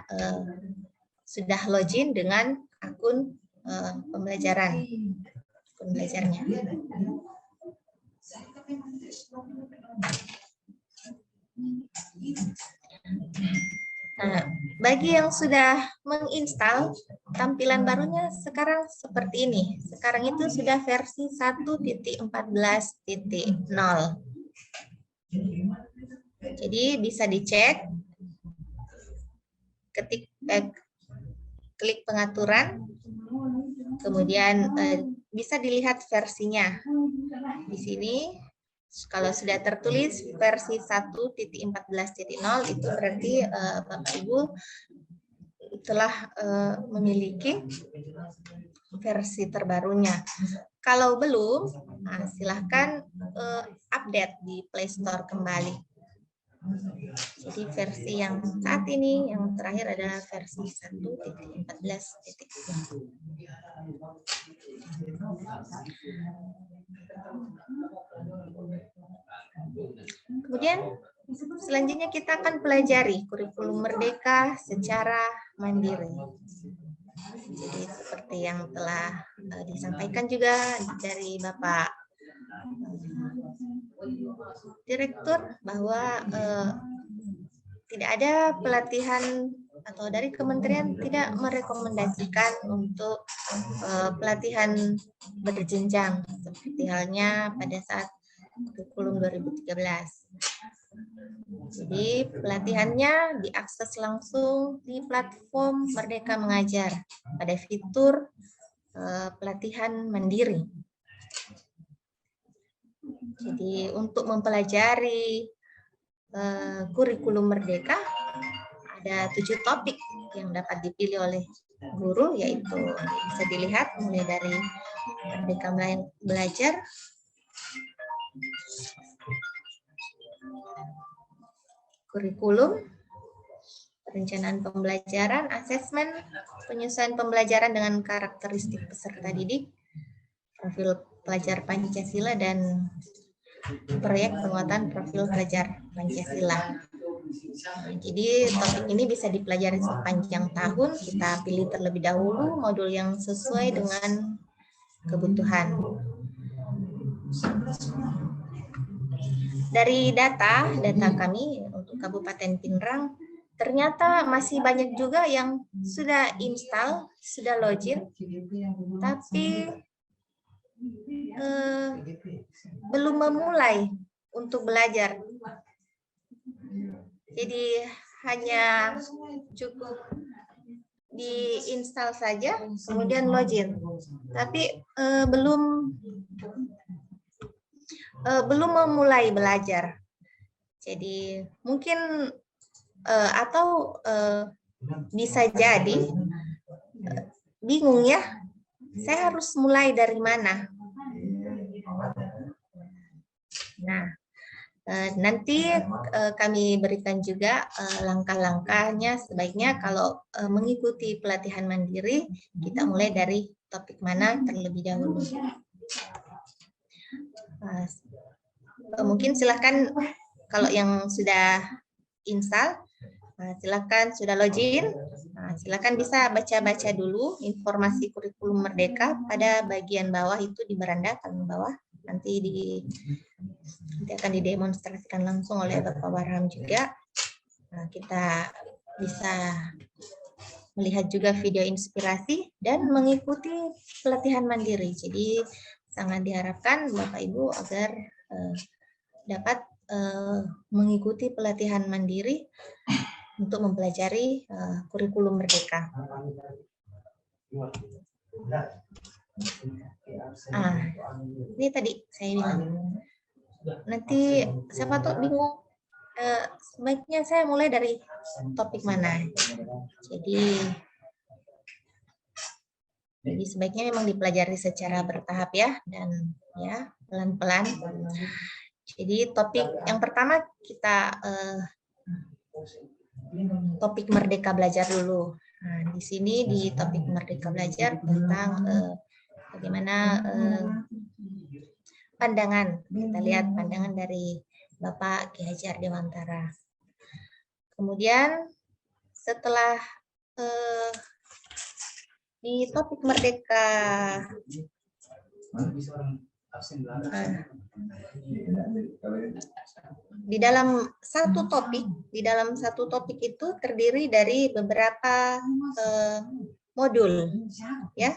sudah login dengan akun pembelajaran, akun belajarnya. Nah, bagi yang sudah menginstal, tampilan barunya sekarang seperti ini. Sekarang itu sudah versi 1.14.0. Jadi bisa dicek, klik pengaturan, kemudian bisa dilihat versinya. Di sini kalau sudah tertulis versi 1.14.0 itu berarti Bapak Ibu telah memiliki versi terbarunya. Kalau belum, nah silahkan update di Play Store kembali. Jadi versi yang saat ini, yang terakhir adalah versi 1.14.0. Kemudian selanjutnya kita akan pelajari kurikulum Merdeka secara mandiri. Jadi seperti yang telah disampaikan juga dari Bapak Direktur bahwa tidak ada pelatihan atau dari kementerian tidak merekomendasikan untuk pelatihan berjenjang seperti halnya pada saat kurikulum 2013. Jadi pelatihannya diakses langsung di platform Merdeka Mengajar pada fitur pelatihan mandiri. Jadi untuk mempelajari kurikulum Merdeka ada 7 topik yang dapat dipilih oleh guru, yaitu bisa dilihat mulai dari Merdeka Belajar, kurikulum, perencanaan pembelajaran, asesmen, penyesuaian pembelajaran dengan karakteristik peserta didik, profil pelajar Pancasila, dan proyek penguatan profil pelajar Pancasila. Jadi topik ini bisa dipelajari sepanjang tahun. Kita pilih terlebih dahulu modul yang sesuai dengan kebutuhan. Dari data kami untuk Kabupaten Pinrang, ternyata masih banyak juga yang sudah install, sudah login, tapi belum memulai untuk belajar. Jadi hanya cukup diinstal saja, kemudian login, tapi belum memulai belajar. Jadi mungkin atau bisa jadi bingung ya, saya harus mulai dari mana. Nah, nanti kami berikan juga langkah-langkahnya. Sebaiknya kalau mengikuti pelatihan mandiri, kita mulai dari topik mana terlebih dahulu. Mungkin silakan kalau yang sudah install, silakan sudah login, silakan bisa baca-baca dulu informasi kurikulum Merdeka pada bagian bawah itu di beranda paling bawah. Nanti akan didemonstrasikan langsung oleh Bapak Warham juga. Kita bisa melihat juga video inspirasi dan mengikuti pelatihan mandiri. Jadi sangat diharapkan Bapak Ibu agar dapat mengikuti pelatihan mandiri untuk mempelajari kurikulum Merdeka. Ini tadi saya bilang. Nanti siapa tuh bingung, sebaiknya saya mulai dari topik mana. Jadi sebaiknya memang dipelajari secara bertahap ya, dan ya pelan-pelan. Jadi topik yang pertama kita topik Merdeka Belajar dulu. Nah, di sini di topik Merdeka Belajar tentang bagaimana pandangan, kita lihat pandangan dari Bapak Ki Hajar Dewantara. Kemudian setelah di topik Merdeka di dalam satu topik itu terdiri dari beberapa modul, ya.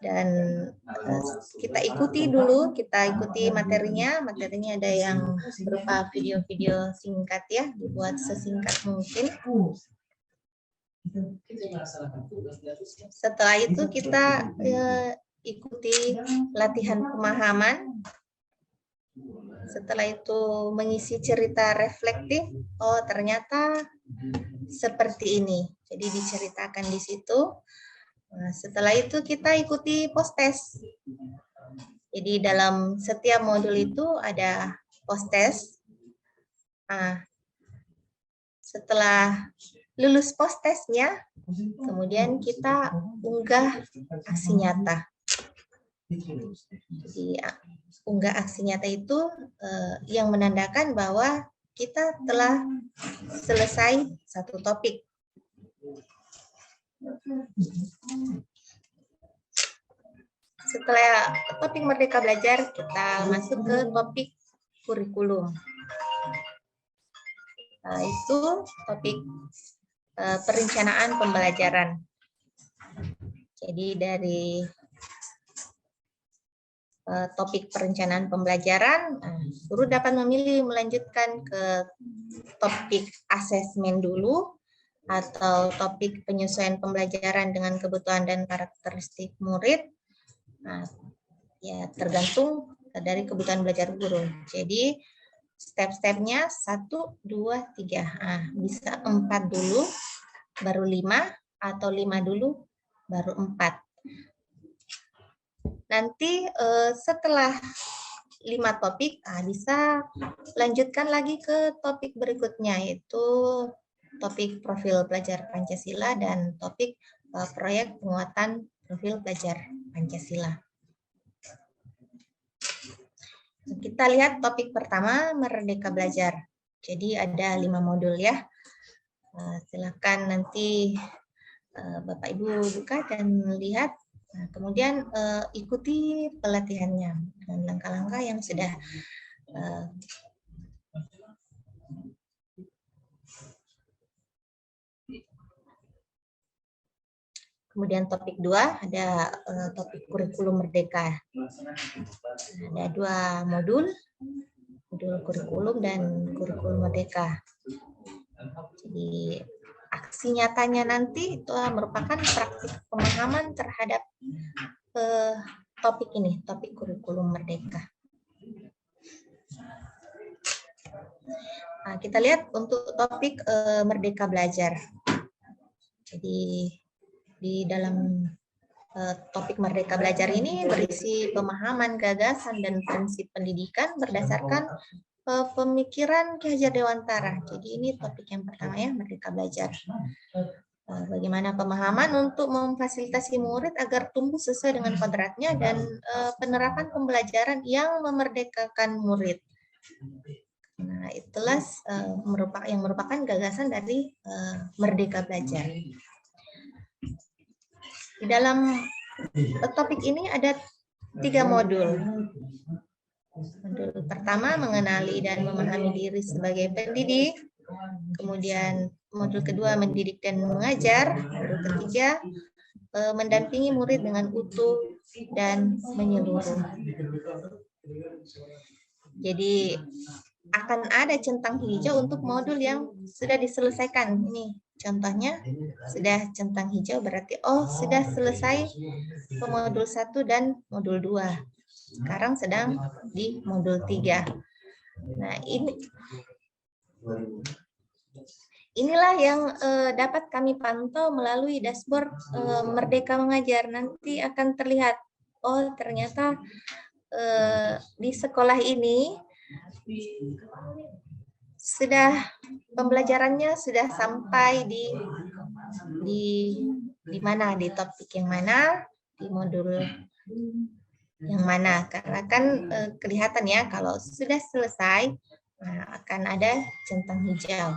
Dan kita ikuti dulu, kita ikuti materinya. Materinya ada yang berupa video-video singkat ya, dibuat sesingkat mungkin. Setelah itu kita ikuti latihan pemahaman. Setelah itu mengisi cerita reflektif. Oh, ternyata seperti ini. Jadi diceritakan di situ. Nah, setelah itu kita ikuti post-test. Jadi dalam setiap modul itu ada post-test. Nah, setelah lulus post-testnya, kemudian kita unggah aksi nyata. Jadi unggah aksi nyata itu yang menandakan bahwa kita telah selesai satu topik. Setelah topik Merdeka Belajar, kita masuk ke topik kurikulum. Itu topik perencanaan pembelajaran. Jadi dari topik perencanaan pembelajaran, guru dapat memilih melanjutkan ke topik asesmen dulu atau topik penyesuaian pembelajaran dengan kebutuhan dan karakteristik murid. Nah, ya tergantung dari kebutuhan belajar guru. Jadi step-stepnya 1, 2, 3. Bisa 4 dulu, baru 5, atau 5 dulu, baru 4. Nanti setelah 5 topik, bisa lanjutkan lagi ke topik berikutnya, yaitu topik profil pelajar Pancasila dan topik proyek penguatan profil pelajar Pancasila. Kita lihat topik pertama, Merdeka Belajar. Jadi ada 5 modul ya. Silakan nanti Bapak Ibu buka dan lihat. Nah, kemudian ikuti pelatihannya dengan langkah-langkah yang sudah kemudian topik 2 ada topik kurikulum merdeka. Ada 2 modul kurikulum dan kurikulum merdeka. Jadi aksi nyatanya nanti itu merupakan praktik pemahaman terhadap topik ini, topik kurikulum merdeka. Nah, kita lihat untuk topik Merdeka Belajar. Jadi di dalam topik Merdeka Belajar ini berisi pemahaman, gagasan, dan prinsip pendidikan berdasarkan pemikiran Ki Hajar Dewantara. Jadi ini topik yang pertama ya, Merdeka Belajar. Bagaimana pemahaman untuk memfasilitasi murid agar tumbuh sesuai dengan kodratnya dan penerapan pembelajaran yang memerdekakan murid. Nah, itulah yang merupakan gagasan dari Merdeka Belajar. Di dalam topik ini ada 3 modul. Modul pertama, mengenali dan memahami diri sebagai pendidik. Kemudian modul kedua, mendidik dan mengajar. Modul ketiga, mendampingi murid dengan utuh dan menyeluruh. Jadi akan ada centang hijau untuk modul yang sudah diselesaikan. Ini contohnya sudah centang hijau, berarti sudah selesai modul 1 dan modul 2. Sekarang sedang di modul 3. Nah, inilah yang dapat kami pantau melalui dashboard Merdeka Mengajar. Nanti akan terlihat, ternyata di sekolah ini sudah pembelajarannya sudah sampai di mana, di topik yang mana, di modul yang mana, karena kan kelihatan ya kalau sudah selesai akan ada centang hijau.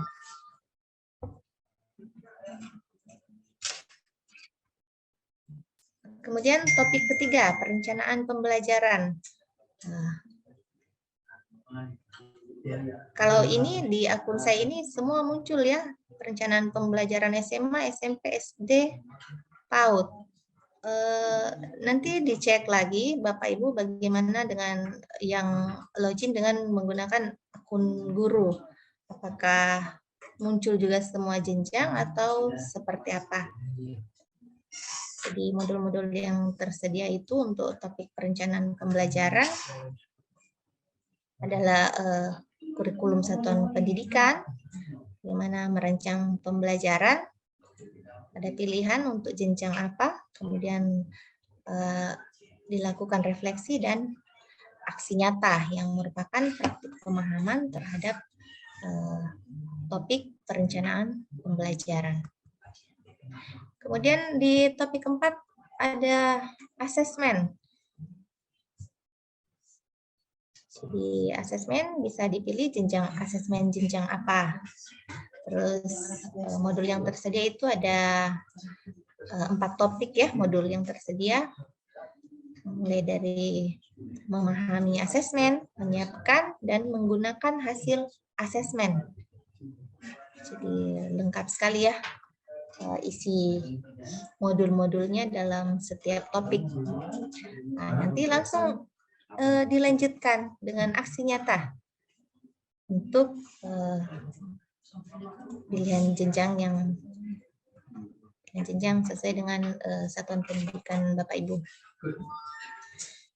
Kemudian topik ketiga, perencanaan pembelajaran. Kalau ini di akun saya ini semua muncul ya, perencanaan pembelajaran SMA, SMP, SD, PAUD. Nanti dicek lagi Bapak Ibu bagaimana dengan yang login dengan menggunakan akun guru. Apakah muncul juga semua jenjang atau seperti apa? Jadi modul-modul yang tersedia itu untuk topik perencanaan pembelajaran adalah kurikulum satuan pendidikan, bagaimana merancang pembelajaran, ada pilihan untuk jenjang apa, kemudian dilakukan refleksi dan aksi nyata yang merupakan praktik pemahaman terhadap topik perencanaan pembelajaran. Kemudian di topik 4 ada asesmen. Di asesmen bisa dipilih jenjang asesmen jenjang apa. Terus modul yang tersedia itu ada 4 topik ya, modul yang tersedia. Mulai dari memahami asesmen, menyiapkan, dan menggunakan hasil asesmen. Jadi lengkap sekali ya isi modul-modulnya dalam setiap topik. Nah, nanti langsung dilanjutkan dengan aksi nyata untuk pilihan jenjang sesuai dengan satuan pendidikan Bapak Ibu.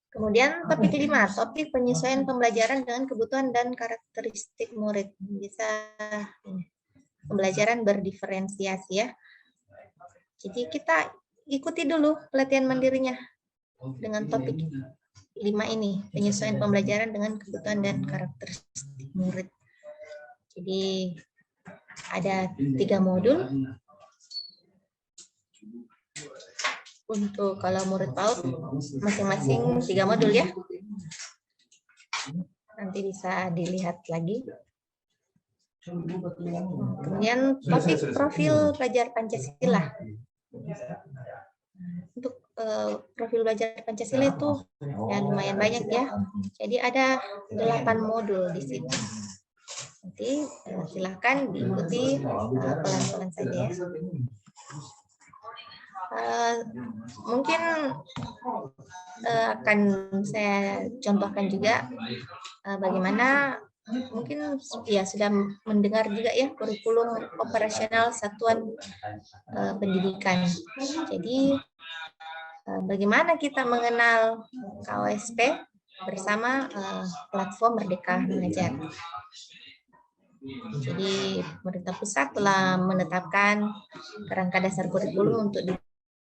Kemudian topik 5, topik penyesuaian pembelajaran dengan kebutuhan dan karakteristik murid. Bisa pembelajaran berdiferensiasi ya. Jadi kita ikuti dulu pelatihan mandirinya dengan topik 5 ini, penyesuaian pembelajaran dengan kebutuhan dan karakteristik murid. Jadi ada 3 modul. Untuk kalau murid PAUD masing-masing 3 modul ya. Nanti bisa dilihat lagi. Kemudian topik profil pelajar Pancasila. Untuk profil belajar Pancasila itu ya lumayan banyak ya. Jadi ada 8 modul di sini. Nanti silakan diikuti pelan-pelan saja ya. Mungkin akan saya contohkan juga bagaimana mungkin ya sudah mendengar juga ya kurikulum operasional satuan pendidikan. Jadi bagaimana kita mengenal KOSP bersama platform Merdeka Mengajar. Jadi pemerintah pusat telah menetapkan kerangka dasar kurikulum untuk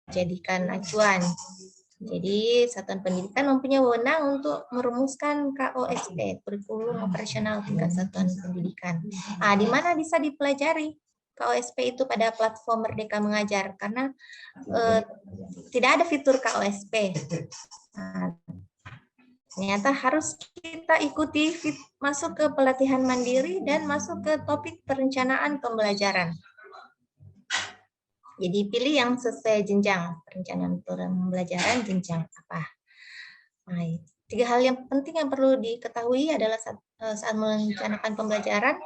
dijadikan acuan. Jadi satuan pendidikan mempunyai wewenang untuk merumuskan KOSP, kurikulum operasional tingkat satuan pendidikan. Di mana bisa dipelajari KOSP itu pada platform Merdeka Mengajar, karena tidak ada fitur KOSP. Ternyata harus kita ikuti masuk ke pelatihan mandiri dan masuk ke topik perencanaan pembelajaran. Jadi pilih yang sesuai jenjang, perencanaan pembelajaran jenjang apa. Nah, 3 hal yang penting yang perlu diketahui adalah saat merencanakan pembelajaran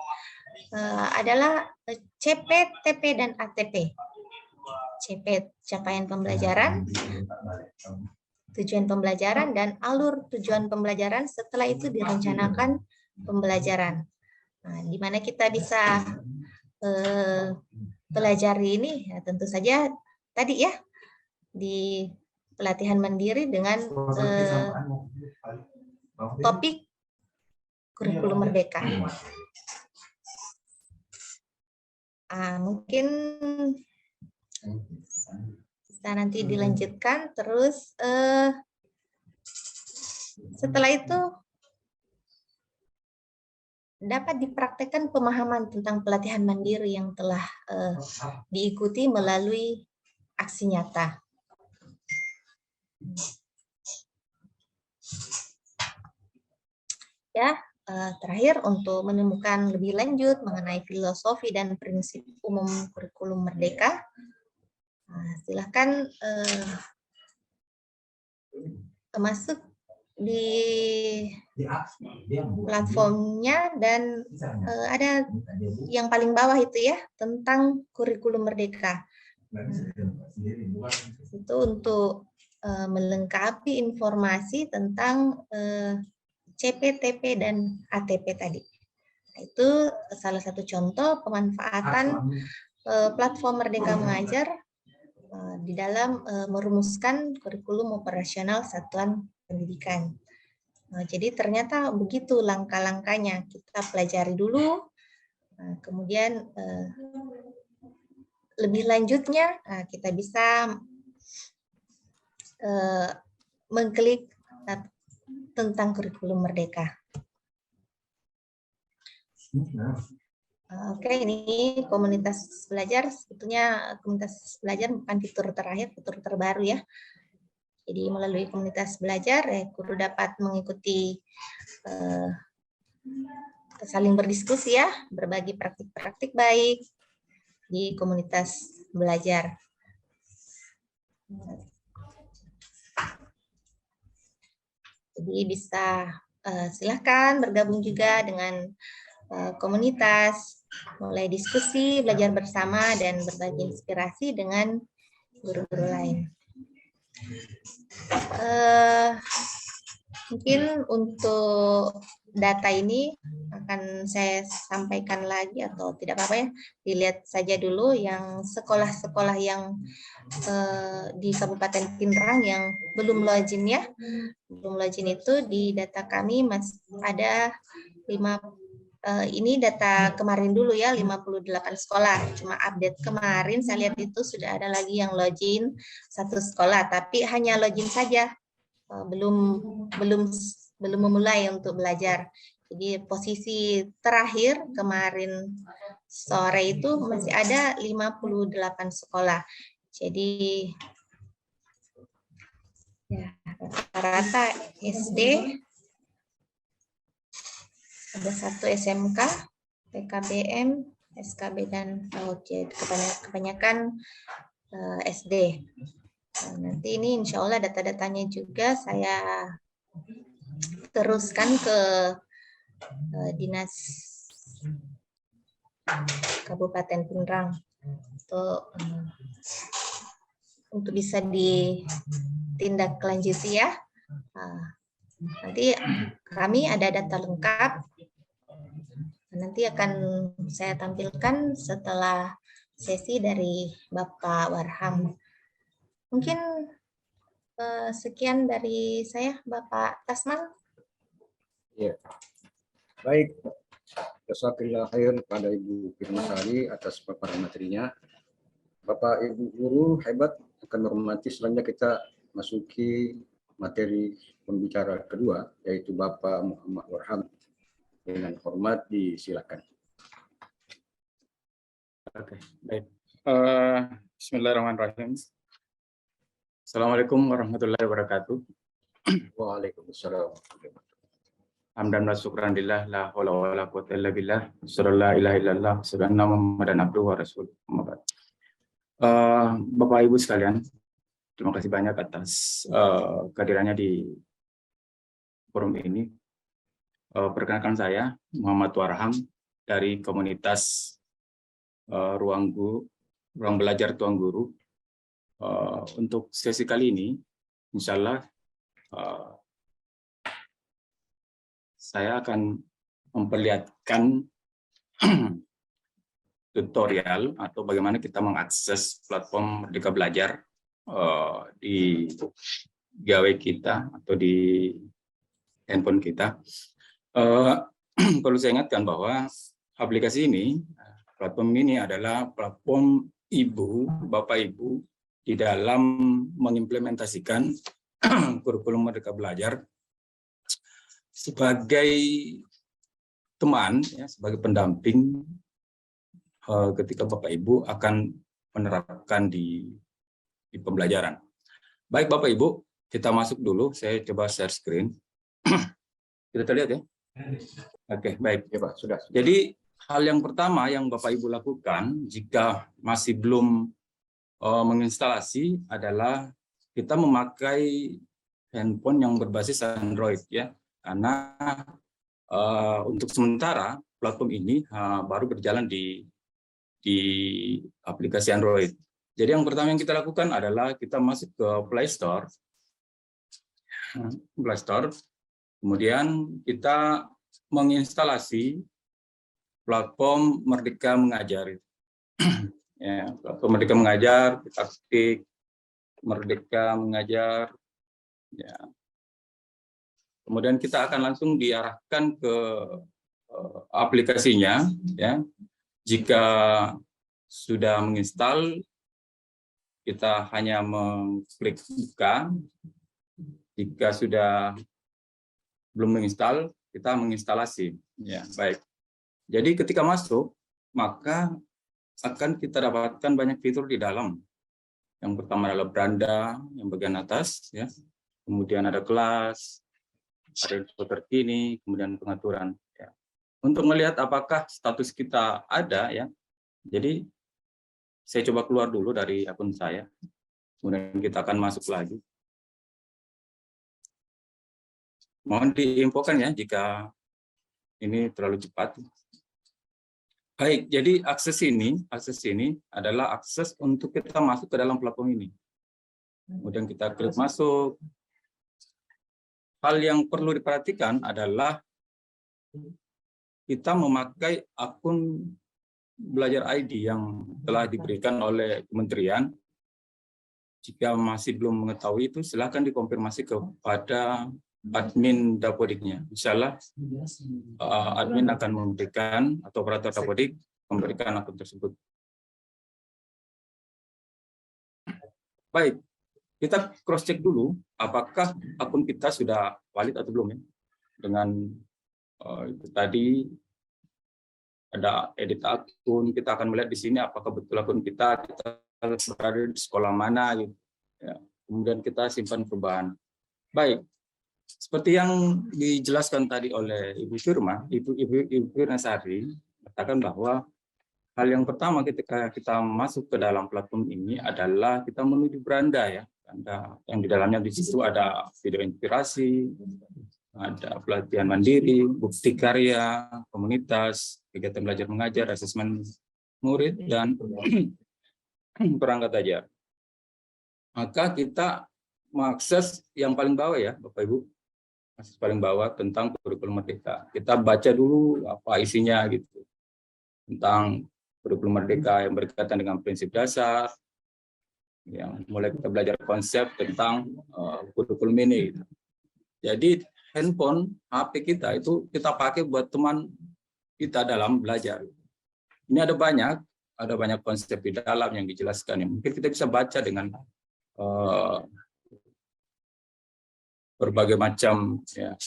adalah CP, TP, dan ATP. CP, capaian pembelajaran, tujuan pembelajaran, dan alur tujuan pembelajaran. Setelah itu direncanakan pembelajaran. Nah, di mana kita bisa pelajari ini ya, tentu saja tadi ya di pelatihan mandiri dengan topik kurikulum merdeka. Mungkin bisa nanti dilanjutkan terus setelah itu dapat dipraktekkan pemahaman tentang pelatihan mandiri yang telah diikuti melalui aksi nyata. Ya, terakhir untuk menemukan lebih lanjut mengenai filosofi dan prinsip umum kurikulum merdeka, silakan masuk di platformnya dan ada yang paling bawah itu ya tentang kurikulum merdeka. Itu untuk melengkapi informasi tentang CP, TP, dan ATP tadi. Nah, itu salah satu contoh pemanfaatan platform Merdeka Mengajar di dalam merumuskan kurikulum operasional satuan pendidikan. Jadi ternyata begitu langkah-langkahnya. Kita pelajari dulu, kemudian lebih lanjutnya kita bisa mengklik tentang kurikulum merdeka. Oke, ini komunitas belajar. Sebetulnya komunitas belajar bukan fitur terakhir, fitur terbaru ya. Jadi melalui komunitas belajar, guru dapat mengikuti saling berdiskusi ya, berbagi praktik-praktik baik di komunitas belajar. Jadi bisa silakan bergabung juga dengan komunitas, mulai diskusi, belajar bersama, dan berbagi inspirasi dengan guru-guru lain. Mungkin untuk data ini akan saya sampaikan lagi atau tidak apa-apa ya, dilihat saja dulu yang sekolah-sekolah yang di Kabupaten Pinrang yang belum login ya. Belum login itu di data kami masih ada ini data kemarin dulu ya, 58 sekolah. Cuma update kemarin saya lihat itu sudah ada lagi yang login 1 sekolah, tapi hanya login saja. Belum memulai untuk belajar. Jadi posisi terakhir kemarin sore itu masih ada 58 sekolah. Jadi ya, rata-rata SD, ada 1 SMK, PKBM, SKB dan PAUD. Kebanyakan SD. Nanti ini insya Allah data-datanya juga saya teruskan ke Dinas Kabupaten Pinrang untuk bisa ditindaklanjuti ya. Nanti kami ada data lengkap. Nanti akan saya tampilkan setelah sesi dari Bapak Warham. Mungkin sekian dari saya, Bapak Tasman. Ya. Baik. Jazakallahu khairan kepada Ibu Firmasari atas paparan materinya. Bapak Ibu guru hebat, akan menghormati. Selanjutnya kita masuki materi pembicara kedua, yaitu Bapak Muhammad Warham. Dengan hormat disilakan. Oke, baik. Bismillahirrahmanirrahim. Assalamualaikum warahmatullahi wabarakatuh. Waalaikumsalam. Hamdan wa syukran lillah, la haula wa la quwwata illa billah, sallallahu ilaha illallah, subhanallah Muhammadan abduhu wa rasuluh. Bapak Ibu sekalian, terima kasih banyak atas kehadirannya di forum ini. Perkenalkan saya Muhammad Warham dari komunitas Ruang Belajar Tuan Guru. Untuk sesi kali ini, insya Allah saya akan memperlihatkan tutorial atau bagaimana kita mengakses platform Merdeka Belajar di gawai kita atau di handphone kita. Perlu saya ingatkan bahwa aplikasi ini, platform ini adalah platform Bapak Ibu di dalam mengimplementasikan kurikulum Merdeka Belajar sebagai teman, ya, sebagai pendamping ketika Bapak Ibu akan menerapkan di pembelajaran. Baik Bapak Ibu, kita masuk dulu. Saya coba share screen. Kita terlihat ya? Oke, baik. Ya Pak, sudah. Jadi hal yang pertama yang Bapak Ibu lakukan jika masih belum menginstalasi adalah kita memakai handphone yang berbasis Android ya, karena untuk sementara platform ini baru berjalan di aplikasi Android. Jadi yang pertama yang kita lakukan adalah kita masuk ke Play Store, kemudian kita menginstalasi platform Merdeka Mengajar. Ya, platform Merdeka Mengajar, kita ketik Merdeka Mengajar. Ya. Kemudian kita akan langsung diarahkan ke aplikasinya. Ya. Jika sudah menginstal, kita hanya mengklik buka. Jika sudah belum menginstal, kita menginstalasi. Ya, baik. Jadi ketika masuk, maka akan kita dapatkan banyak fitur di dalam. Yang pertama adalah beranda yang bagian atas, ya. Kemudian ada kelas, ada info terkini, kemudian pengaturan. Ya. Untuk melihat apakah status kita ada, ya. Jadi saya coba keluar dulu dari akun saya, kemudian kita akan masuk lagi. Mohon diinfokan ya jika ini terlalu cepat. Baik, jadi akses ini adalah akses untuk kita masuk ke dalam platform ini. Kemudian kita klik masuk. hal yang perlu diperhatikan adalah kita memakai akun Belajar ID yang telah diberikan oleh kementerian. Jika masih belum mengetahui itu, silakan dikonfirmasi kepada admin Dapodiknya. Insyaallah admin akan memberikan, atau operator Dapodik memberikan akun tersebut. Baik, kita cross check dulu apakah akun kita sudah valid atau belum ya. Dengan itu tadi ada edit akun, kita akan melihat di sini apakah betul akun kita berada di sekolah mana gitu. Ya. Kemudian kita simpan perubahan. Baik, seperti yang dijelaskan tadi oleh Ibu Firma, Ibu Firnasari, katakan bahwa hal yang pertama ketika kita masuk ke dalam platform ini adalah kita menuju beranda ya. Beranda yang di dalamnya di situ ada video inspirasi, ada pelatihan mandiri, bukti karya, komunitas, kegiatan belajar mengajar, asesmen murid, dan perangkat ajar. Maka kita mengakses yang paling bawah ya, Bapak Ibu, akses paling bawah tentang kurikulum merdeka. Kita baca dulu apa isinya gitu, tentang kurikulum merdeka yang berkaitan dengan prinsip dasar, yang mulai kita belajar konsep tentang kurikulum ini. Gitu. Jadi handphone, HP kita itu kita pakai buat teman kita dalam belajar. Ini ada banyak konsep di dalam yang dijelaskan. Ya. Mungkin kita bisa baca dengan berbagai macam ya,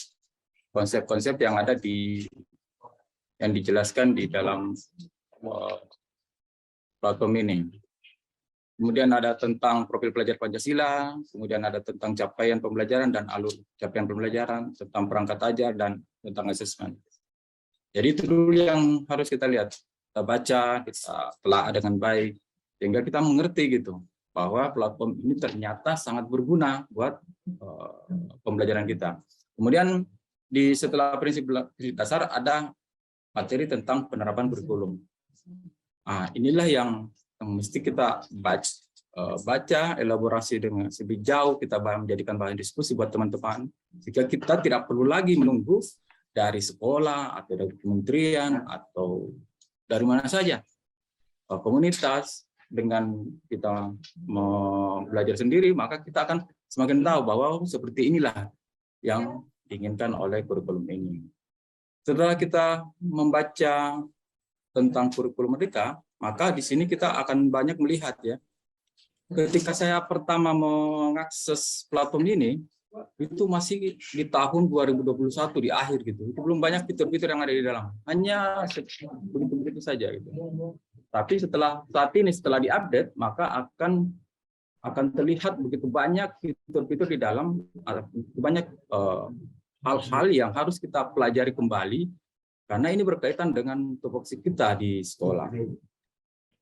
konsep-konsep yang ada yang dijelaskan di dalam platform ini. Kemudian ada tentang profil pelajar Pancasila, kemudian ada tentang capaian pembelajaran dan alur capaian pembelajaran, tentang perangkat ajar, dan tentang asesmen. Jadi itu dulu yang harus kita lihat, kita baca, kita telah dengan baik, sehingga kita mengerti gitu bahwa platform ini ternyata sangat berguna buat pembelajaran kita. Kemudian setelah prinsip dasar ada materi tentang penerapan kurikulum. Nah, inilah yang mesti kita baca, elaborasi dengan lebih jauh, kita menjadikan bahan diskusi buat teman-teman, sehingga kita tidak perlu lagi menunggu dari sekolah atau dari kementerian atau dari mana saja, komunitas. Dengan kita belajar sendiri, maka kita akan semakin tahu bahwa seperti inilah yang diinginkan oleh kurikulum ini. Setelah kita membaca tentang kurikulum merdeka, maka di sini kita akan banyak melihat ya. Ketika saya pertama mengakses platform ini, itu masih di tahun 2021 di akhir gitu. Itu belum banyak fitur-fitur yang ada di dalam. Hanya begitu-begitu saja gitu. Tapi setelah diupdate, maka akan terlihat begitu banyak fitur-fitur di dalam, banyak hal-hal yang harus kita pelajari kembali karena ini berkaitan dengan tupoksi kita di sekolah.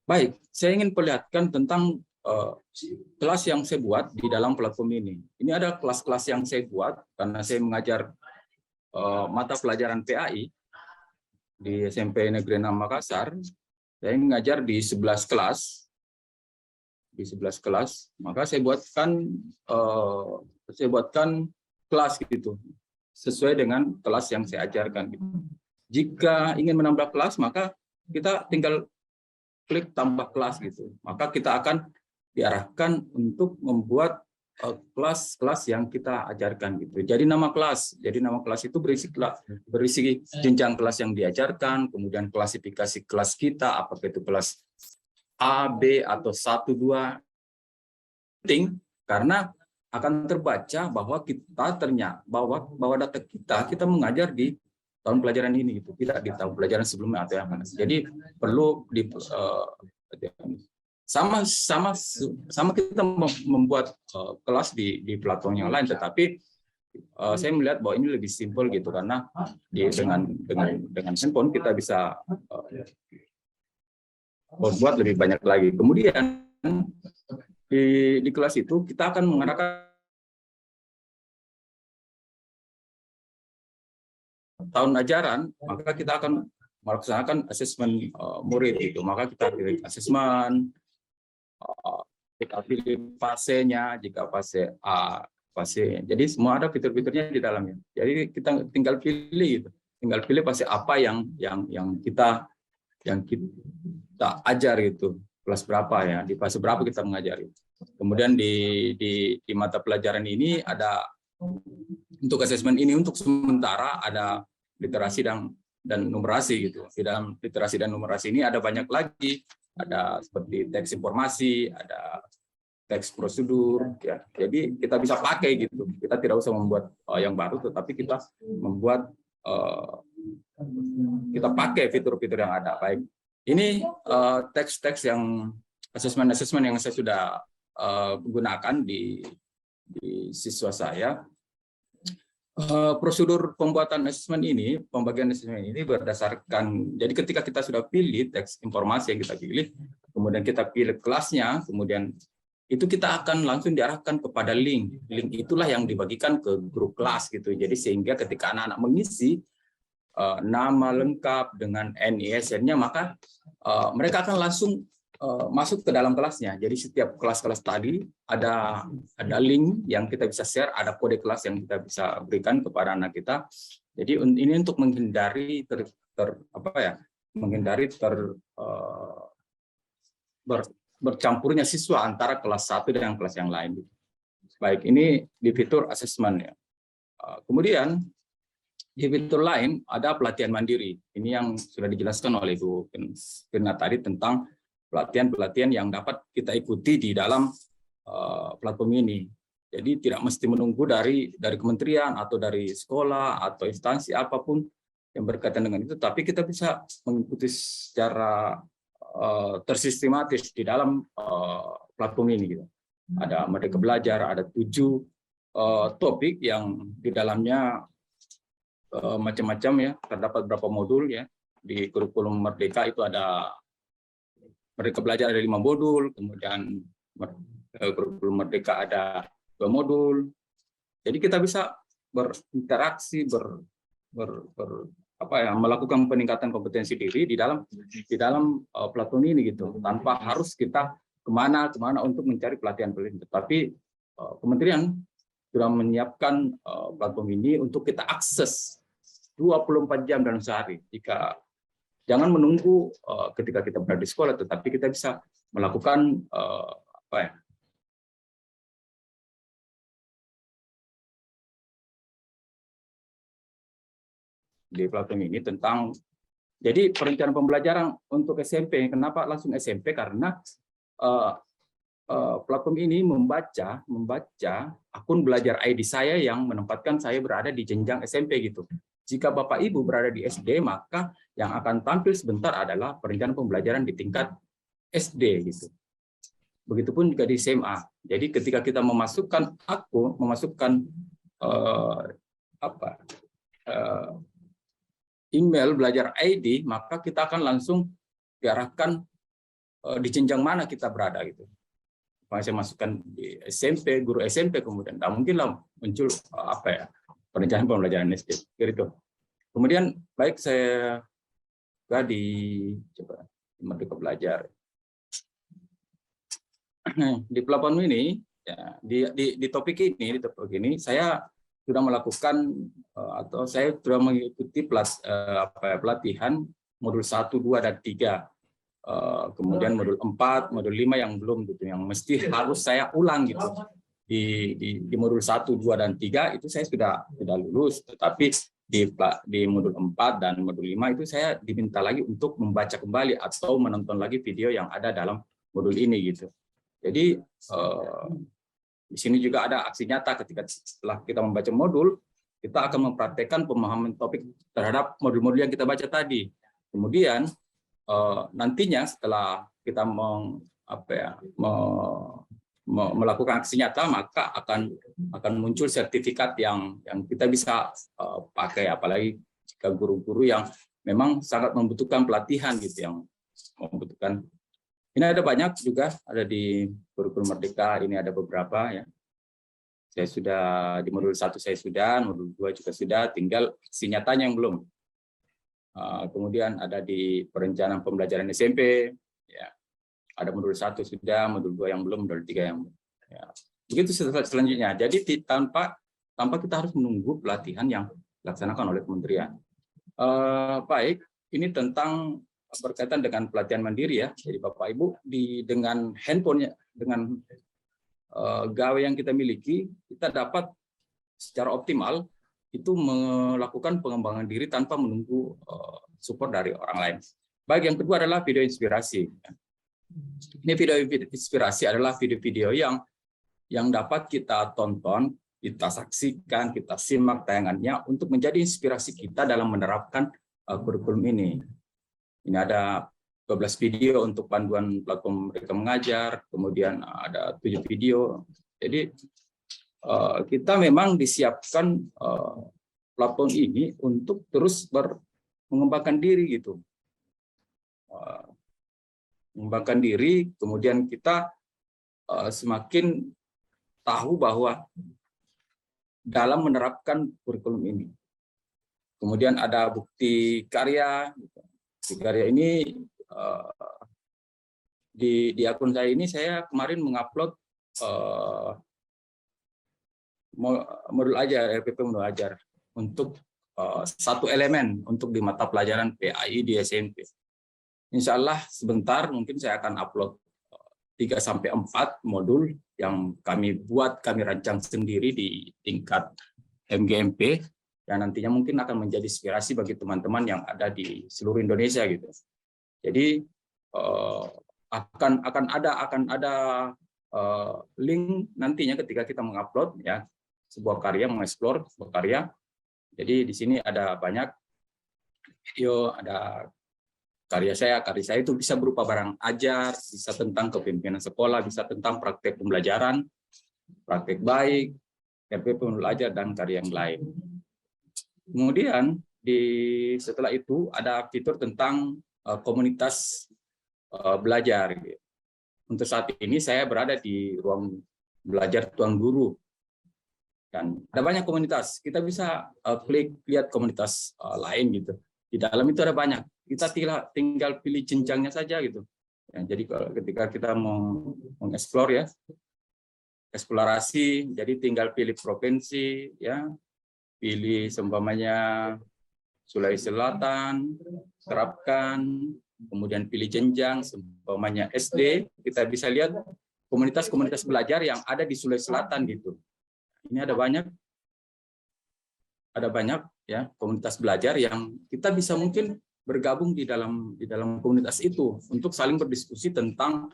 Baik, saya ingin perlihatkan tentang kelas yang saya buat di dalam platform ini. Ini ada kelas-kelas yang saya buat karena saya mengajar mata pelajaran PAI di SMP Negeri 6 Makassar. Saya mengajar di 11 kelas. Maka saya buatkan kelas gitu sesuai dengan kelas yang saya ajarkan gitu. Jika ingin menambah kelas, maka kita tinggal klik tambah kelas gitu. Maka kita akan diarahkan untuk membuat kelas-kelas yang kita ajarkan gitu. Jadi nama kelas itu berisi jenjang kelas yang diajarkan, kemudian klasifikasi kelas kita, apakah itu kelas A, B atau 1, 2. Penting karena akan terbaca bahwa kita ternyata bahwa data kita mengajar di tahun pelajaran ini gitu, tidak di tahun pelajaran sebelumnya atau yang mana. Jadi perlu sama kita membuat kelas di platform yang lain, tetapi saya melihat bahwa ini lebih simpel gitu karena dengan handphone kita bisa buat lebih banyak lagi. Kemudian di kelas itu kita akan mengadakan tahun ajaran, maka kita akan melaksanakan asesmen murid itu. Maka kita pilih asesmen, kita pilih fasenya, jika fase A pasti. Jadi semua ada fitur-fiturnya di dalamnya. Jadi kita tinggal pilih gitu. Tinggal pilih pasti apa yang kita ajar gitu. Kelas berapa ya? Di fase berapa kita mengajari. Kemudian di mata pelajaran ini ada untuk asesmen ini untuk sementara ada literasi dan numerasi gitu. Di dalam literasi dan numerasi ini ada banyak lagi. Ada seperti teks informasi, ada teks prosedur, ya. Jadi kita bisa pakai gitu. Kita tidak usah membuat yang baru, tetapi kita membuat kita pakai fitur-fitur yang ada. Baik, ini teks-teks yang asesmen yang saya sudah gunakan di siswa saya. Prosedur pembuatan asesmen ini, pembagian asesmen ini berdasarkan, jadi ketika kita sudah pilih teks informasi yang kita pilih, kemudian kita pilih kelasnya, kemudian itu kita akan langsung diarahkan kepada link. Link itulah yang dibagikan ke grup kelas gitu. Jadi sehingga ketika anak-anak mengisi nama lengkap dengan NISN-nya, maka mereka akan langsung masuk ke dalam kelasnya. Jadi setiap kelas-kelas tadi ada link yang kita bisa share, ada kode kelas yang kita bisa berikan kepada anak kita. Jadi ini untuk menghindari bercampurnya siswa antara kelas 1 dengan kelas yang lain. Baik, ini di fitur asesmen ya. Kemudian di fitur lain ada pelatihan mandiri. Ini yang sudah dijelaskan oleh Ibu Firna tadi tentang pelatihan-pelatihan yang dapat kita ikuti di dalam platform ini. Jadi tidak mesti menunggu dari kementerian atau dari sekolah atau instansi apapun yang berkaitan dengan itu, tapi kita bisa mengikuti secara tersistematis di dalam platform ini gitu. Ada Merdeka Belajar, ada 7 topik yang di dalamnya macam-macam ya, terdapat beberapa modul ya. Di kurikulum Merdeka itu ada Merdeka Belajar ada 5 modul, kemudian kurikulum Merdeka ada 2 modul. Jadi kita bisa berinteraksi, melakukan peningkatan kompetensi diri di dalam platform ini gitu, tanpa harus kita kemana untuk mencari pelatihan. Tapi kementerian sudah menyiapkan platform ini untuk kita akses 24 jam dalam sehari. Jangan menunggu ketika kita berada di sekolah, tetapi kita bisa melakukan di platform ini tentang, jadi perencanaan pembelajaran untuk SMP. Kenapa langsung SMP? Karena platform ini membaca akun belajar ID saya yang menempatkan saya berada di jenjang SMP gitu. Jika Bapak Ibu berada di SD, maka yang akan tampil sebentar adalah perencanaan pembelajaran di tingkat SD gitu. Begitupun juga di SMA. Jadi ketika kita memasukkan email belajar ID, maka kita akan langsung diarahkan di jenjang mana kita berada gitu. Saya masukkan di SMP, guru SMP, kemudian tak mungkinlah muncul perencanaan pembelajaran SD. Gitu. Kemudian baik saya juga di Merdeka Belajar. Di platform ini ya, di topik ini saya sudah melakukan atau saya sudah mengikuti pelatihan modul 1, 2 dan 3. Kemudian modul 4, modul 5 yang belum gitu, yang mesti harus saya ulang gitu. Di modul 1, 2 dan 3 itu saya sudah lulus, tetapi di modul 4 dan modul 5 itu saya diminta lagi untuk membaca kembali atau menonton lagi video yang ada dalam modul ini gitu. Jadi di sini juga ada aksi nyata ketika setelah kita membaca modul, kita akan mempraktekkan pemahaman topik terhadap modul-modul yang kita baca tadi. Kemudian nantinya setelah kita melakukan aksi nyata, maka akan muncul sertifikat yang kita bisa pakai, apalagi jika guru-guru yang memang sangat membutuhkan pelatihan gitu, yang membutuhkan. Ini ada banyak juga, ada di kurikulum Merdeka, ini ada beberapa ya. Saya sudah di modul 1 saya sudah, modul 2 juga sudah, tinggal aksi nyatanya yang belum. Kemudian ada di perencanaan pembelajaran SMP, ya. Ada modul 1 sudah, modul 2 yang belum, modul 3 yang belum. Ya. Begitu selanjutnya. Jadi tanpa kita harus menunggu pelatihan yang dilaksanakan oleh kementerian. Baik, ini tentang berkaitan dengan pelatihan mandiri ya. Jadi Bapak Ibu dengan handphonenya, dengan gawe yang kita miliki, kita dapat secara optimal itu melakukan pengembangan diri tanpa menunggu support dari orang lain. Baik, yang kedua adalah video inspirasi. Ini video inspirasi adalah video-video yang dapat kita tonton, kita saksikan, kita simak tayangannya untuk menjadi inspirasi kita dalam menerapkan kurikulum ini. Ini ada 12 video untuk panduan platform Merdeka Mengajar, kemudian ada 7 video. Jadi kita memang disiapkan platform ini untuk terus mengembangkan diri gitu. Mengembangkan diri, kemudian kita semakin tahu bahwa dalam menerapkan kurikulum ini. Kemudian ada bukti karya. Bukti karya ini di akun saya ini saya kemarin mengupload modul ajar, RPP modul ajar untuk satu elemen untuk di mata pelajaran PAI di SMP. Insya Allah sebentar mungkin saya akan upload 3-4 modul yang kami rancang sendiri di tingkat MGMP yang nantinya mungkin akan menjadi inspirasi bagi teman-teman yang ada di seluruh Indonesia gitu. Jadi akan ada link nantinya ketika kita mengupload ya sebuah karya, mengeksplor sebuah karya. Jadi di sini ada banyak video, ada karya saya itu bisa berupa barang ajar, bisa tentang kepemimpinan sekolah, bisa tentang praktek pembelajaran, praktek baik, RPP modul ajar dan karya yang lain. Kemudian setelah itu ada fitur tentang komunitas belajar. Untuk saat ini saya berada di ruang belajar Tuan Guru. Dan ada banyak komunitas. Kita bisa klik lihat komunitas lain gitu. Di dalam itu ada banyak. Kita tinggal pilih jenjangnya saja gitu. Ya, jadi ketika kita mau mengeksplor ya, eksplorasi, jadi tinggal pilih provinsi ya, pilih seumpamanya Sulawesi Selatan, terapkan, kemudian pilih jenjang, seumpamanya SD, kita bisa lihat komunitas-komunitas belajar yang ada di Sulawesi Selatan gitu. Ini ada banyak ya komunitas belajar yang kita bisa mungkin bergabung di dalam komunitas itu untuk saling berdiskusi tentang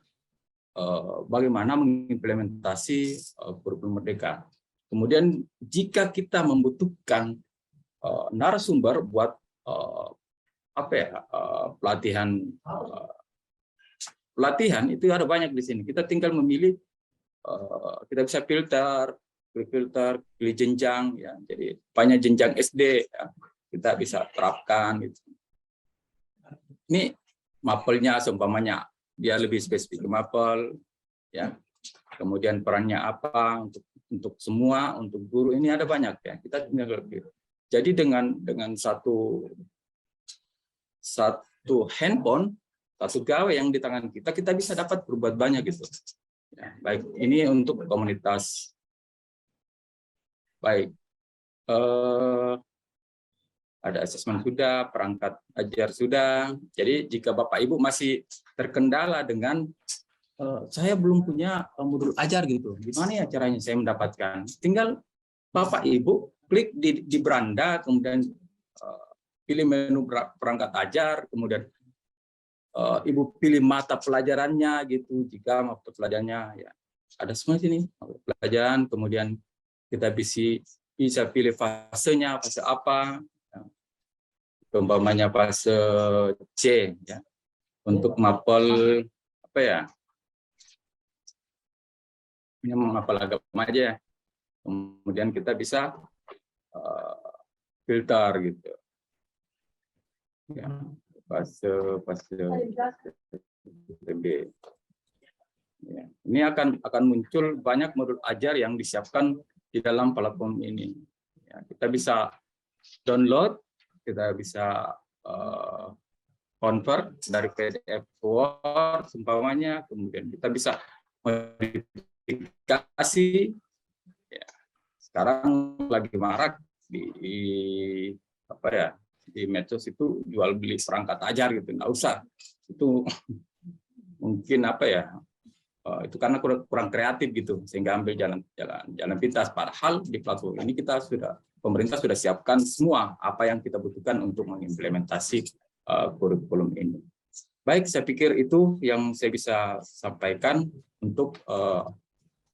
bagaimana mengimplementasi kurikulum Merdeka. Kemudian jika kita membutuhkan narasumber buat pelatihan itu ada banyak di sini. Kita tinggal memilih, kita bisa filter, pilih jenjang ya. Jadi banyak jenjang SD ya, kita bisa terapkan gitu. Ini mapelnya seumpamanya dia lebih spesifik mapel ya. Kemudian perannya apa untuk semua, untuk guru ini ada banyak ya. Kita tinggal lebih. Jadi dengan satu handphone, satu gawe yang di tangan kita bisa dapat berbuat banyak gitu. Ya, baik, ini untuk komunitas. Baik, ada asesmen sudah, perangkat ajar sudah. Jadi jika Bapak Ibu masih terkendala dengan saya belum punya modul ajar gitu, gimana ya caranya saya mendapatkan? Tinggal Bapak Ibu klik di beranda, kemudian pilih menu perangkat ajar, kemudian Ibu pilih mata pelajarannya gitu. Jika mata pelajarannya ya ada semua sini pelajaran, kemudian kita bisa pilih fasenya, fase apa, umpamanya fase C ya, untuk mapel apa ya, ini mapel agama aja. Kemudian kita bisa filter gitu ya, fase B. Ya, ini akan muncul banyak modul ajar yang disiapkan di dalam platform ini. Ya, kita bisa download, kita bisa convert dari PDF Word, seumpamanya, kemudian kita bisa aplikasi ya, sekarang lagi marak di apa ya, di medsos itu jual beli perangkat ajar gitu, nggak usah itu. Mungkin apa ya, itu karena kurang kreatif gitu, sehingga ambil jalan pintas. Padahal di platform ini pemerintah sudah siapkan semua apa yang kita butuhkan untuk mengimplementasi kurikulum ini. Baik, saya pikir itu yang saya bisa sampaikan untuk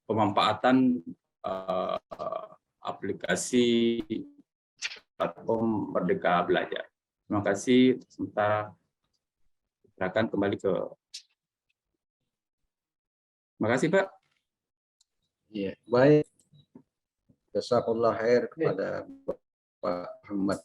pemanfaatan aplikasi platform Merdeka Belajar. Terima kasih. Sementara silakan kembali ke. Terima kasih, Pak. Iya, baik. Jazakallah khair kepada Pak Ahmad